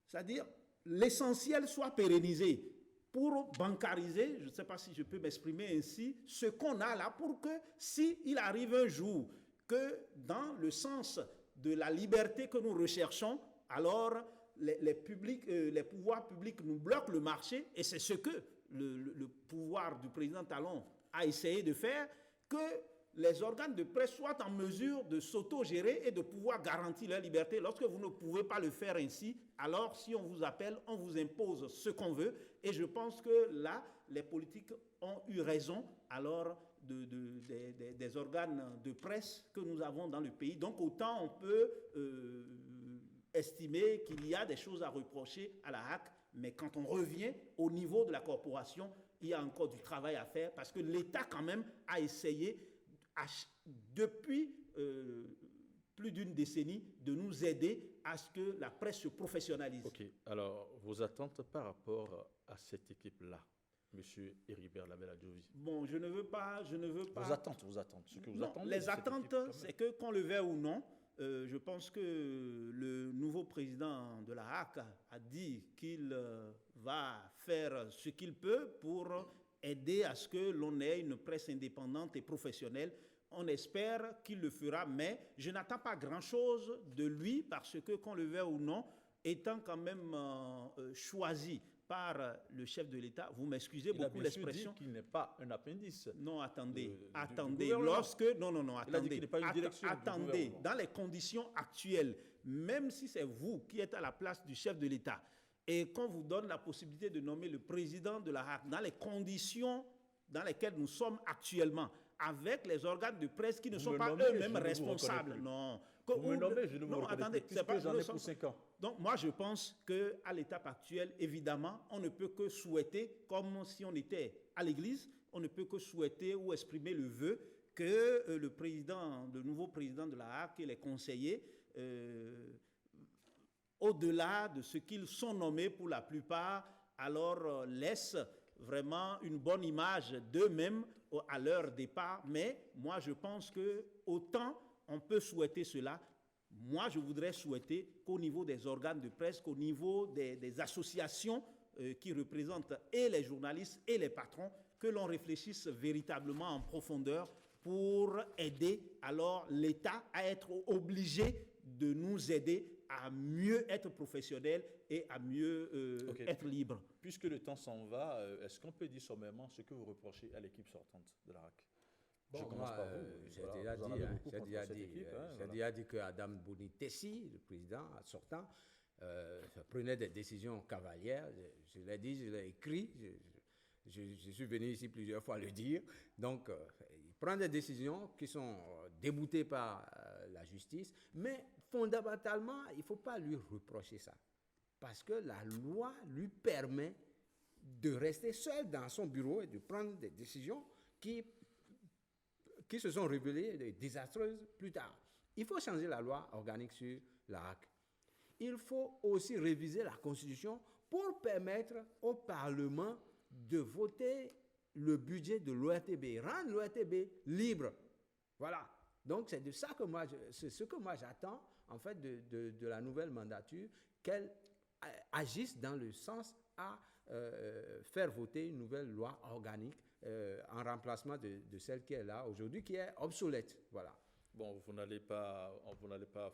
c'est-à-dire, l'essentiel soit pérennisé, pour bancariser, je ne sais pas si je peux m'exprimer ainsi, ce qu'on a là, pour que s'il arrive un jour que dans le sens de la liberté que nous recherchons, alors les pouvoirs publics nous bloquent le marché, et c'est ce que le pouvoir du président Talon a essayé de faire, que les organes de presse soient en mesure de s'auto-gérer et de pouvoir garantir leur liberté. Lorsque vous ne pouvez pas le faire ainsi, alors si on vous appelle, on vous impose ce qu'on veut. Et je pense que là, les politiques ont eu raison alors des organes de presse que nous avons dans le pays. Donc autant on peut estimer qu'il y a des choses à reprocher à la HAC, mais quand on revient au niveau de la corporation, il y a encore du travail à faire, parce que l'État quand même a essayé depuis plus d'une décennie de nous aider à ce que la presse se professionnalise. Ok, alors vos attentes par rapport à cette équipe-là, M. Héribert Labelle-Adjovi? Bon, je ne veux pas... Vos attentes, ce que vous non, attendez. les attentes, c'est que qu'on le veuille ou non, je pense que le nouveau président de la HAC a dit qu'il va faire ce qu'il peut pour aider à ce que l'on ait une presse indépendante et professionnelle. On espère qu'il le fera, mais je n'attends pas grand-chose de lui, parce que, qu'on le veuille ou non, étant quand même choisi par le chef de l'État, vous m'excusez beaucoup l'expression. Il a dit qu'il n'est pas un appendice. Non, attendez, attendez. Attendez, dans les conditions actuelles, même si c'est vous qui êtes à la place du chef de l'État, et qu'on vous donne la possibilité de nommer le président de la HAC dans les conditions dans lesquelles nous sommes actuellement, avec les organes de presse qui ne sont pas eux-mêmes responsables. Non. Vous me nommez, je ne vous reconnais plus, puisque j'en ai pour 5 ans. Donc moi je pense qu'à l'étape actuelle, évidemment, on ne peut que souhaiter, comme si on était à l'église, on ne peut que souhaiter ou exprimer le vœu que le nouveau président de la HAC et les conseillers, au-delà de ce qu'ils sont nommés pour la plupart, alors laissent vraiment une bonne image d'eux-mêmes à leur départ. Mais moi, je pense que autant on peut souhaiter cela, moi, je voudrais souhaiter qu'au niveau des organes de presse, qu'au niveau des associations qui représentent et les journalistes et les patrons, que l'on réfléchisse véritablement en profondeur pour aider alors l'État à être obligé de nous aider à mieux être professionnel et à mieux être libre. Puisque le temps s'en va, est-ce qu'on peut dire sommairement ce que vous reprochez à l'équipe sortante de la RAC? Je Bon, commence moi, par vous. j'ai Voilà, déjà vous en dit, avez hein, beaucoup j'ai contre déjà cette dit, équipe, hein, j'ai voilà. déjà dit que Adam Bonitessi, le président sortant, prenait des décisions cavalières. Je l'ai dit, je l'ai écrit, je suis venu ici plusieurs fois le dire. Donc, il prend des décisions qui sont déboutées par la justice, mais fondamentalement, il ne faut pas lui reprocher ça. Parce que la loi lui permet de rester seul dans son bureau et de prendre des décisions qui se sont révélées désastreuses plus tard. Il faut changer la loi organique sur l'ARAC. Il faut aussi réviser la Constitution pour permettre au Parlement de voter le budget de l'ORTB, rendre l'ORTB libre. Voilà. Donc, c'est de ça que c'est ce que moi j'attends, en fait, de la nouvelle mandature, qu'elle agisse dans le sens à faire voter une nouvelle loi organique en remplacement de celle qui est là aujourd'hui, qui est obsolète. Voilà. Bon, vous n'allez pas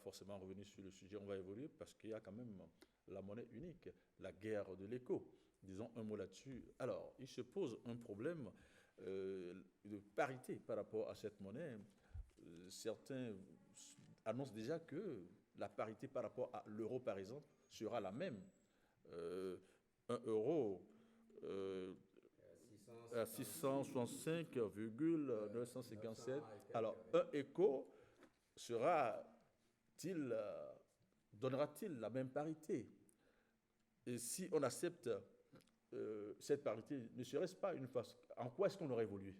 forcément revenir sur le sujet, on va évoluer parce qu'il y a quand même la monnaie unique, la guerre de l'écho. Disons un mot là-dessus. Alors, il se pose un problème de parité par rapport à cette monnaie. Certains annoncent déjà que la parité par rapport à l'euro, par exemple, sera la même. 1 euro à 665,957. Alors, un écho donnera-t-il la même parité? Et si on accepte cette parité, ne serait-ce pas une façon? En quoi est-ce qu'on aurait évolué?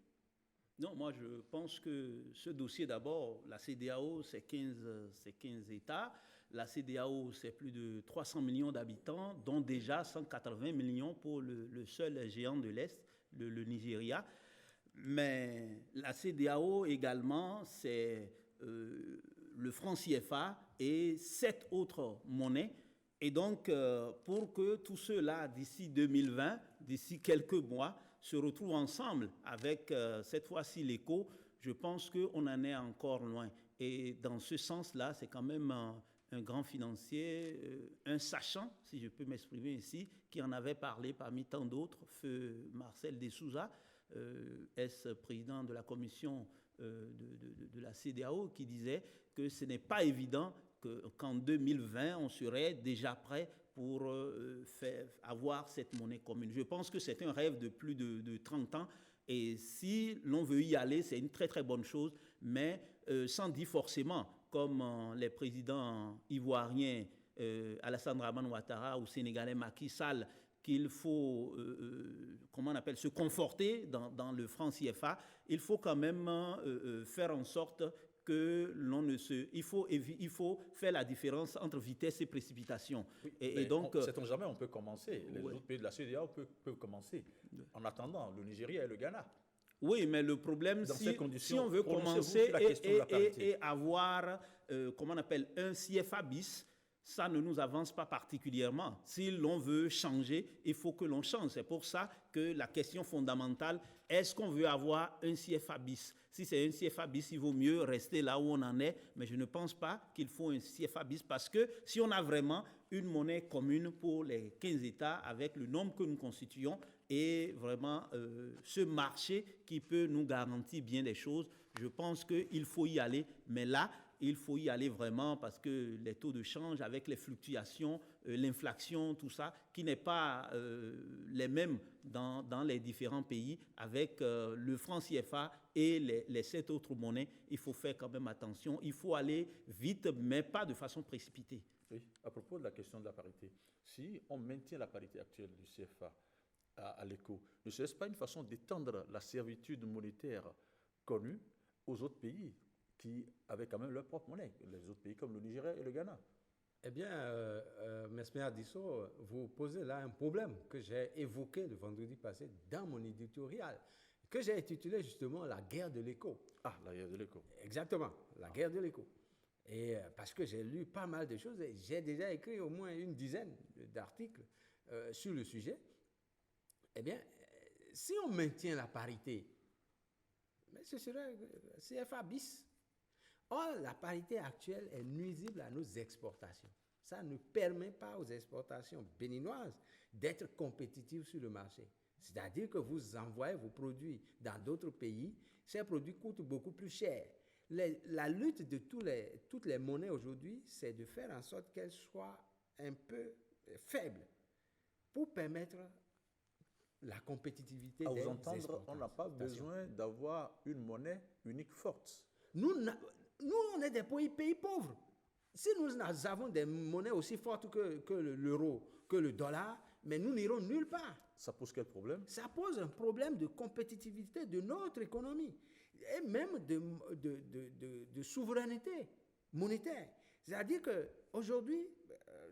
Non, moi je pense que ce dossier d'abord, la CEDEAO, c'est 15 États. La CEDEAO, c'est plus de 300 millions d'habitants, dont déjà 180 millions pour le seul géant de l'Est, le Nigeria. Mais la CEDEAO également, c'est le franc CFA et 7 autres monnaies. Et donc, pour que tous ceux-là, d'ici 2020, d'ici quelques mois, se retrouvent ensemble avec cette fois-ci l'écho, je pense qu'on en est encore loin. Et dans ce sens-là, c'est quand même un grand financier, un sachant, si je peux m'exprimer ici, qui en avait parlé parmi tant d'autres, feu Marcel Desouza, ex-président de la commission de la CEDEAO, qui disait que ce n'est pas évident qu'en 2020, on serait déjà prêt pour avoir cette monnaie commune. Je pense que c'est un rêve de plus de 30 ans. Et si l'on veut y aller, c'est une très très bonne chose, mais sans dire forcément, comme les présidents ivoiriens Alassane Dramane Ouattara ou sénégalais Macky Sall, qu'il faut se conforter dans le franc CFA, il faut quand même faire en sorte que l'on ne se... Il faut faire la différence entre vitesse et précipitation. Oui, et donc, sait-on jamais, on peut commencer. Les autres pays de la CEDEAO peuvent commencer. En attendant, le Nigeria et le Ghana. Oui, mais le problème, si on veut commencer et avoir, un CFA bis, ça ne nous avance pas particulièrement. Si l'on veut changer, il faut que l'on change. C'est pour ça que la question fondamentale, est-ce qu'on veut avoir un CFA bis? Si c'est un CFA bis, il vaut mieux rester là où on en est, mais je ne pense pas qu'il faut un CFA bis parce que si on a vraiment une monnaie commune pour les 15 États avec le nombre que nous constituons et vraiment ce marché qui peut nous garantir bien des choses, je pense qu'il faut y aller, mais là, il faut y aller vraiment parce que les taux de change avec les fluctuations, l'inflation, tout ça, qui n'est pas les mêmes dans les différents pays avec le franc CFA et les 7 autres monnaies, il faut faire quand même attention. Il faut aller vite, mais pas de façon précipitée. Oui, à propos de la question de la parité, si on maintient la parité actuelle du CFA à l'écho, ne serait-ce pas une façon d'étendre la servitude monétaire connue aux autres pays qui avaient quand même leur propre monnaie, les autres pays comme le Nigeria et le Ghana? Eh bien, Mesmer Disso, vous posez là un problème que j'ai évoqué le vendredi passé dans mon éditorial, que j'ai intitulé justement la guerre de l'écho. Ah, la guerre de l'écho. Exactement, la guerre de l'écho. Et parce que j'ai lu pas mal de choses et j'ai déjà écrit au moins une dizaine d'articles sur le sujet. Eh bien, si on maintient la parité, mais ce serait CFA bis. Or, la parité actuelle est nuisible à nos exportations. Ça ne permet pas aux exportations béninoises d'être compétitives sur le marché. C'est-à-dire que vous envoyez vos produits dans d'autres pays, ces produits coûtent beaucoup plus cher. La lutte de toutes les monnaies aujourd'hui, c'est de faire en sorte qu'elles soient un peu faibles pour permettre la compétitivité À des vous entendre, exportations. on n'a pas besoin d'avoir une monnaie unique forte. Nous, on est des pays pauvres. Si nous avons des monnaies aussi fortes que l'euro, que le dollar, mais nous n'irons nulle part. Ça pose quel problème? Ça pose un problème de compétitivité de notre économie et même de souveraineté monétaire. C'est-à-dire qu'aujourd'hui,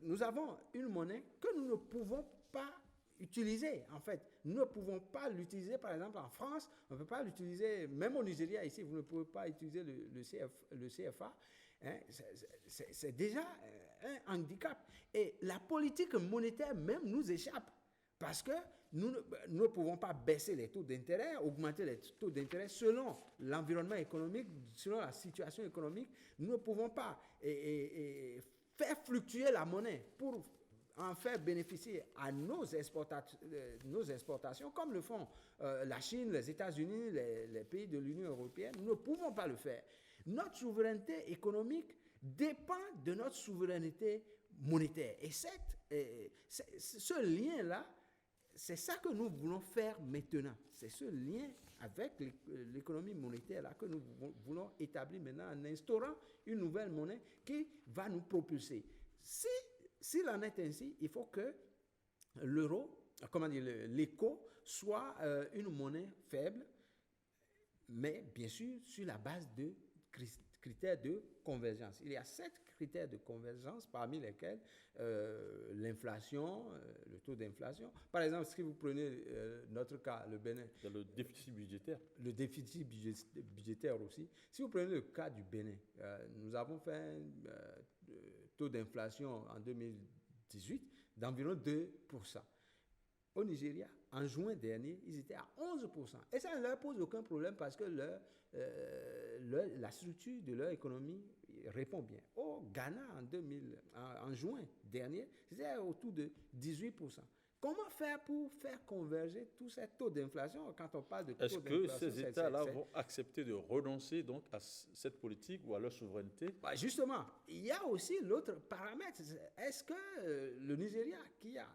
nous avons une monnaie que nous ne pouvons pas utiliser. En fait, nous ne pouvons pas l'utiliser, par exemple, en France, on ne peut pas l'utiliser, même au Nigeria, ici, vous ne pouvez pas utiliser le CFA. Hein, c'est déjà un handicap. Et la politique monétaire même nous échappe. Parce que nous ne pouvons pas baisser les taux d'intérêt, augmenter les taux d'intérêt selon l'environnement économique, selon la situation économique. Nous ne pouvons pas faire fluctuer la monnaie pour en faire bénéficier à nos exportations, comme le font la Chine, les États-Unis, les pays de l'Union européenne. Nous ne pouvons pas le faire. Notre souveraineté économique dépend de notre souveraineté monétaire. Et ce lien-là, c'est ça que nous voulons faire maintenant. C'est ce lien avec l'économie monétaire là que nous voulons établir maintenant en instaurant une nouvelle monnaie qui va nous propulser. S'il en est ainsi, il faut que l'éco soit une monnaie faible, mais bien sûr sur la base de critères de convergence. Il y a 7 critères de convergence, parmi lesquels l'inflation, le taux d'inflation. Par exemple, si vous prenez notre cas, le Bénin. Il y a le déficit budgétaire. Le déficit budgétaire aussi. Si vous prenez le cas du Bénin, nous avons fait un taux d'inflation en 2018 d'environ 2%. Au Nigeria, en juin dernier, ils étaient à 11%. Et ça ne leur pose aucun problème parce que la structure de leur économie répond bien. Au Ghana, en juin dernier, c'était autour de 18%. Comment faire pour faire converger tous ces taux d'inflation quand on parle de taux d'inflation? Est-ce que ces États-là vont accepter de renoncer donc à cette politique ou à leur souveraineté? Justement, il y a aussi l'autre paramètre. Est-ce que le Nigeria, qui a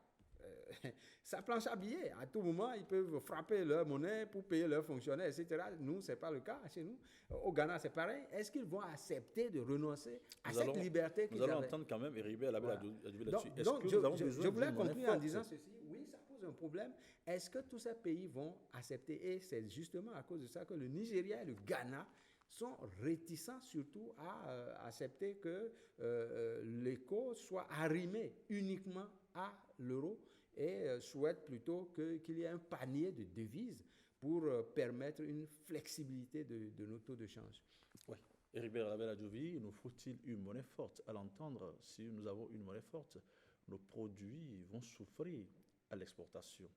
sa planche à billets, à tout moment, ils peuvent frapper leur monnaie pour payer leurs fonctionnaires, etc. Nous, ce n'est pas le cas chez nous. Au Ghana, c'est pareil. Est-ce qu'ils vont accepter de renoncer à cette liberté qu'ils avaient? Nous allons entendre quand même Heribert là-dessus. Donc, je voulais conclure en disant ceci. Oui, ça pose un problème. Est-ce que tous ces pays vont accepter? Et c'est justement à cause de ça que le Nigeria et le Ghana sont réticents surtout à accepter que l'éco soit arrimé uniquement à l'euro et souhaitent plutôt qu'il y ait un panier de devises pour permettre une flexibilité de nos taux de change. Oui. Heribert Labelle-Adjovi, nous faut-il une monnaie forte? À l'entendre, si nous avons une monnaie forte, nos produits vont souffrir à l'exportation.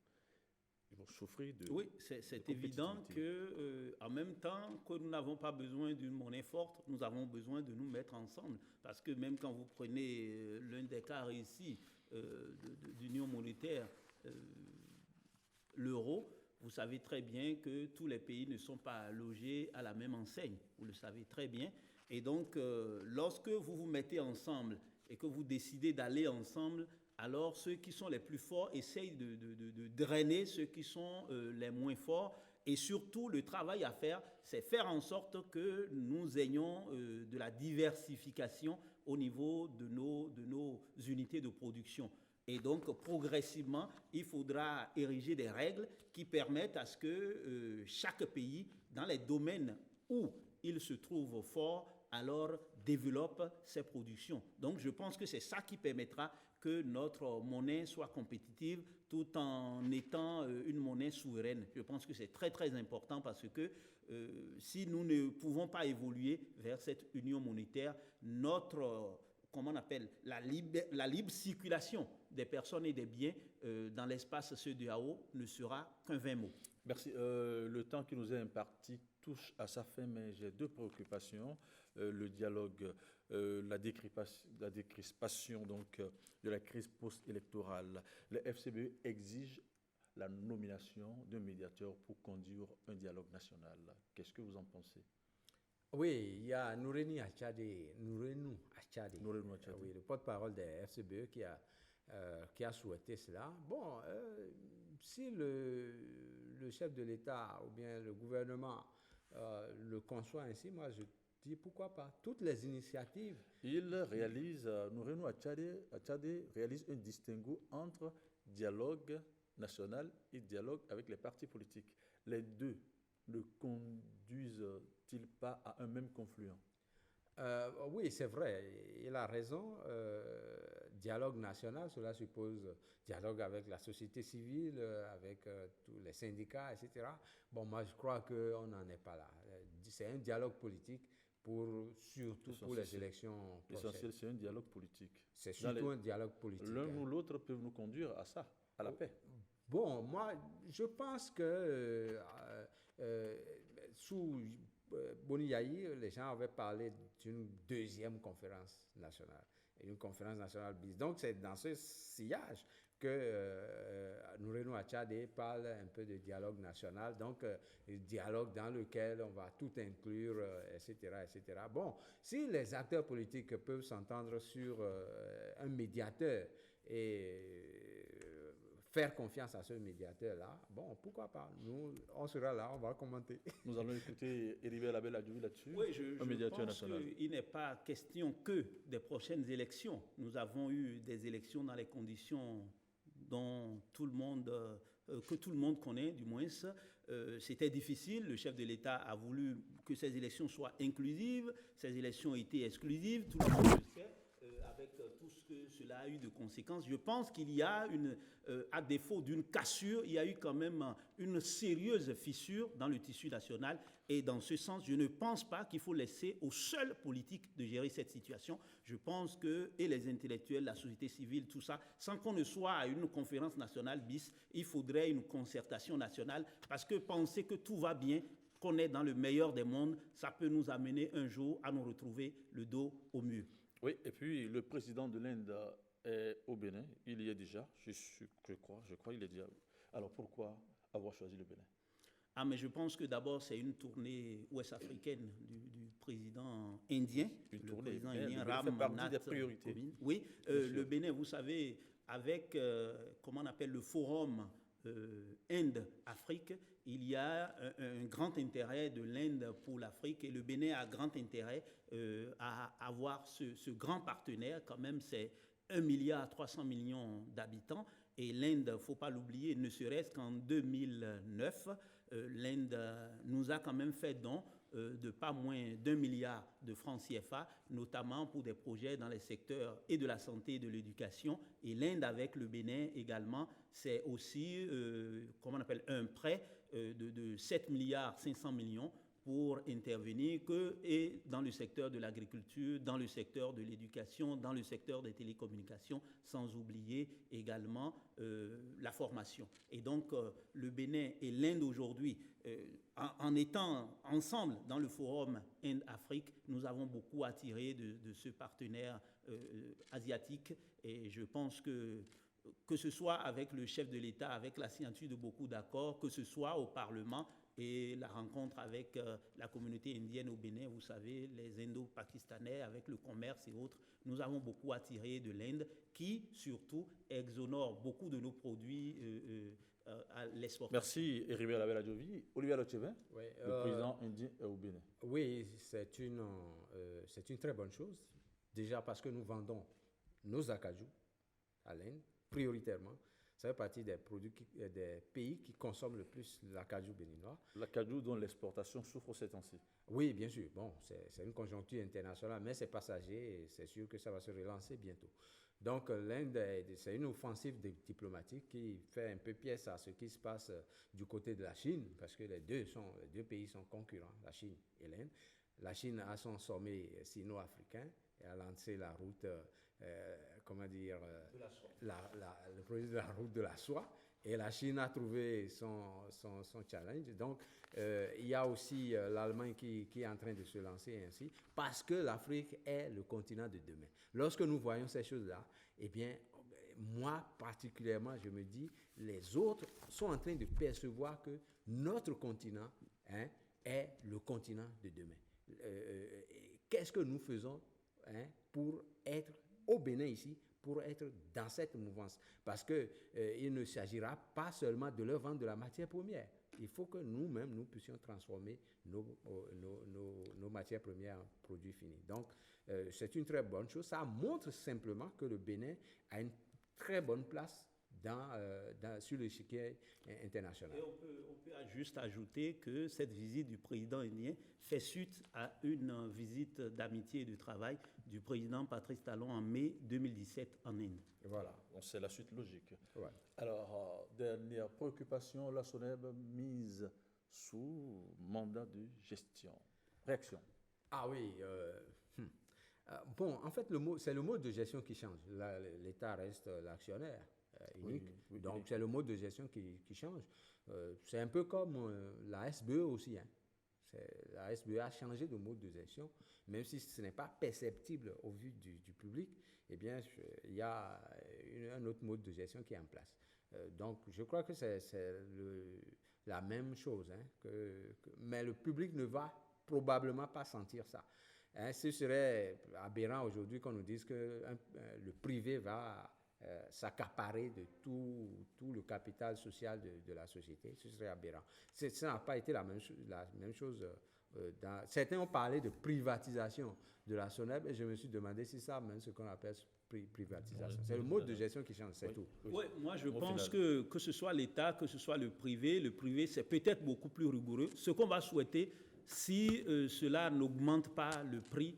Ils vont souffrir de... Oui, c'est évident qu'en même temps que nous n'avons pas besoin d'une monnaie forte, nous avons besoin de nous mettre ensemble. Parce que même quand vous prenez l'un des cas réussis d'union monétaire, l'euro, vous savez très bien que tous les pays ne sont pas logés à la même enseigne. Vous le savez très bien. Et donc, lorsque vous vous mettez ensemble et que vous décidez d'aller ensemble, alors ceux qui sont les plus forts essayent de drainer ceux qui sont les moins forts. Et surtout, le travail à faire, c'est faire en sorte que nous ayons de la diversification au niveau de nos unités de production. Et donc, progressivement, il faudra ériger des règles qui permettent à ce que chaque pays, dans les domaines où il se trouve fort, alors développe ses productions. Donc, je pense que c'est ça qui permettra que notre monnaie soit compétitive tout en étant une monnaie souveraine. Je pense que c'est très, très important parce que si nous ne pouvons pas évoluer vers cette union monétaire, notre, comment on appelle, la libre circulation des personnes et des biens dans l'espace CEDEAO ne sera qu'un vain mot. Merci. Le temps qui nous est imparti touche à sa fin, mais j'ai deux préoccupations. Le dialogue, la décrispation donc, de la crise post-électorale. Le FCBE exige la nomination d'un médiateur pour conduire un dialogue national. Qu'est-ce que vous en pensez? Oui, il y a Noureni Achade, Noureni Achade. oui, le porte-parole des FCBE qui a souhaité cela. Bon, si le chef de l'État ou bien le gouvernement le conçoit ainsi, moi je dis pourquoi pas. Toutes les initiatives. Noureni Achade réalise un distinguo entre dialogue national et dialogue avec les partis politiques. Les deux ne conduisent-ils pas à un même confluent? Oui, c'est vrai, il a raison. Dialogue national, cela suppose dialogue avec la société civile, avec tous les syndicats, etc. Bon, moi, je crois qu'on n'en est pas là. C'est un dialogue politique, surtout pour les élections prochaines. L'essentiel, c'est un dialogue politique. C'est surtout un dialogue politique. L'un ou l'autre peuvent nous conduire à ça, à la paix. Bon, moi, je pense que sous Boni Yayi, les gens avaient parlé d'une deuxième conférence nationale, une conférence nationale bis. Donc, c'est dans ce sillage que Noureni Achade parle un peu de dialogue national, donc dialogue dans lequel on va tout inclure, etc., etc. Bon, si les acteurs politiques peuvent s'entendre sur un médiateur et faire confiance à ce médiateur-là, bon, pourquoi pas? Nous, on sera là, on va commenter. Nous allons écouter Heribert Labelle-Adjoui là-dessus, Oui, je médiateur pense national. qu'il n'est pas question que des prochaines élections. Nous avons eu des élections dans les conditions dont tout le monde, que tout le monde connaît, du moins. C'était difficile. Le chef de l'État a voulu que ces élections soient inclusives. Ces élections étaient exclusives. Tout le monde le sait. Avec tout ce que cela a eu de conséquences, je pense qu'il y a à défaut d'une cassure, il y a eu quand même une sérieuse fissure dans le tissu national. Et dans ce sens, je ne pense pas qu'il faut laisser aux seuls politiques de gérer cette situation. Je pense que, et les intellectuels, la société civile, tout ça, sans qu'on ne soit à une conférence nationale bis, il faudrait une concertation nationale, parce que penser que tout va bien, qu'on est dans le meilleur des mondes, ça peut nous amener un jour à nous retrouver le dos au mur. Oui, et puis le président de l'Inde est au Bénin. Il y est déjà, je crois, il est déjà. Alors pourquoi avoir choisi le Bénin? Ah, mais je pense que d'abord, c'est une tournée ouest-africaine du président indien. Une le tournée, président mais indien le Bénin Ram fait partie Nath des priorités. Kovind. Oui, le Bénin, vous savez, avec, comment on appelle, le forum Inde-Afrique, il y a un grand intérêt de l'Inde pour l'Afrique et le Bénin a grand intérêt à avoir ce grand partenaire. Quand même, c'est 1,3 milliard d'habitants et l'Inde, il ne faut pas l'oublier, ne serait-ce qu'en 2009, l'Inde nous a quand même fait don de pas moins d'1 milliard de francs CFA, notamment pour des projets dans les secteurs et de la santé et de l'éducation. Et l'Inde avec le Bénin également, c'est aussi, comment on appelle, un prêt de 7 milliards 500 millions pour intervenir et dans le secteur de l'agriculture, dans le secteur de l'éducation, dans le secteur des télécommunications, sans oublier également la formation. Et donc, le Bénin et l'Inde aujourd'hui, en étant ensemble dans le forum Inde-Afrique, nous avons beaucoup à tirer de ce partenaire asiatique et je pense que ce soit avec le chef de l'État, avec la signature de beaucoup d'accords, que ce soit au Parlement et la rencontre avec la communauté indienne au Bénin, vous savez, les Indo-Pakistanais, avec le commerce et autres, nous avons beaucoup à tirer de l'Inde qui, surtout, exonore beaucoup de nos produits à l'exportation. Merci, Heribert Labelle-Adjoui. Olivier Alochevin, Oui, le président indien au Bénin. Oui, c'est une très bonne chose. Déjà parce que nous vendons nos acajou à l'Inde, prioritairement. Ça fait partie des pays qui consomment le plus l'acajou béninois. L'acajou dont l'exportation souffre ces temps-ci. Oui, bien sûr. Bon, c'est une conjoncture internationale, mais c'est passager et c'est sûr que ça va se relancer bientôt. Donc, l'Inde, c'est une offensive diplomatique qui fait un peu pièce à ce qui se passe du côté de la Chine, parce que les deux pays sont concurrents, la Chine et l'Inde. La Chine a son sommet sino-africain et a lancé la route, le projet de la route de la soie. Et la Chine a trouvé son challenge. Donc, il y a aussi l'Allemagne qui est en train de se lancer ainsi, parce que l'Afrique est le continent de demain. Lorsque nous voyons ces choses-là, eh bien, moi, particulièrement, je me dis, les autres sont en train de percevoir que notre continent est le continent de demain. Qu'est-ce que nous faisons pour être au Bénin ici, pour être dans cette mouvance? Parce qu'il ne s'agira pas seulement de leur vendre de la matière première. Il faut que nous-mêmes, nous puissions transformer nos matières premières en produits finis. Donc, c'est une très bonne chose. Ça montre simplement que le Bénin a une très bonne place sur l'échiquier international. Et on peut juste ajouter que cette visite du président indien fait suite à une visite d'amitié et de travail du président Patrice Talon en mai 2017 en Inde. Et voilà. Donc c'est la suite logique. Ouais. Alors, dernière préoccupation, la SONEB mise sous mandat de gestion. Réaction. Ah oui. Bon, en fait, c'est le mode de gestion qui change. L'État reste l'actionnaire unique. Oui, Donc, c'est le mode de gestion qui change. C'est un peu comme la SBE aussi. La SBE a changé de mode de gestion, même si ce n'est pas perceptible au vu du public. Eh bien, il y a un autre mode de gestion qui est en place. Donc, je crois que c'est la même chose. Mais le public ne va probablement pas sentir ça. Ce serait aberrant aujourd'hui qu'on nous dise que le privé va s'accaparer de tout le capital social de la société. Ce serait aberrant. Ça n'a pas été la même chose. Certains ont parlé de privatisation de la SONEB et je me suis demandé si ça même ce qu'on appelle privatisation. C'est le mode de gestion qui change, c'est tout. Oui, moi je pense que ce soit l'État, que ce soit le privé c'est peut-être beaucoup plus rigoureux. Ce qu'on va souhaiter, si cela n'augmente pas le prix,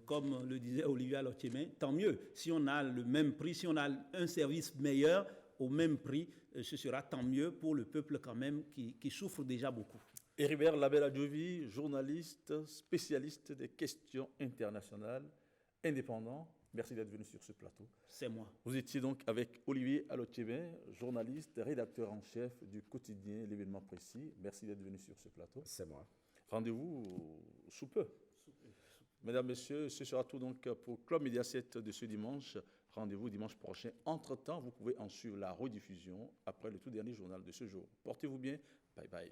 comme le disait Olivier Alotiémé, tant mieux. Si on a le même prix, si on a un service meilleur au même prix, ce sera tant mieux pour le peuple quand même qui souffre déjà beaucoup. Héribert Labella-Djovi, journaliste, spécialiste des questions internationales, indépendant. Merci d'être venu sur ce plateau. C'est moi. Vous étiez donc avec Olivier Alotiémé, journaliste, rédacteur en chef du quotidien L'événement précis. Merci d'être venu sur ce plateau. C'est moi. Rendez-vous sous peu. Mesdames, Messieurs, ce sera tout donc pour Club Média 7 de ce dimanche. Rendez-vous dimanche prochain. Entre-temps, vous pouvez en suivre la rediffusion après le tout dernier journal de ce jour. Portez-vous bien. Bye bye.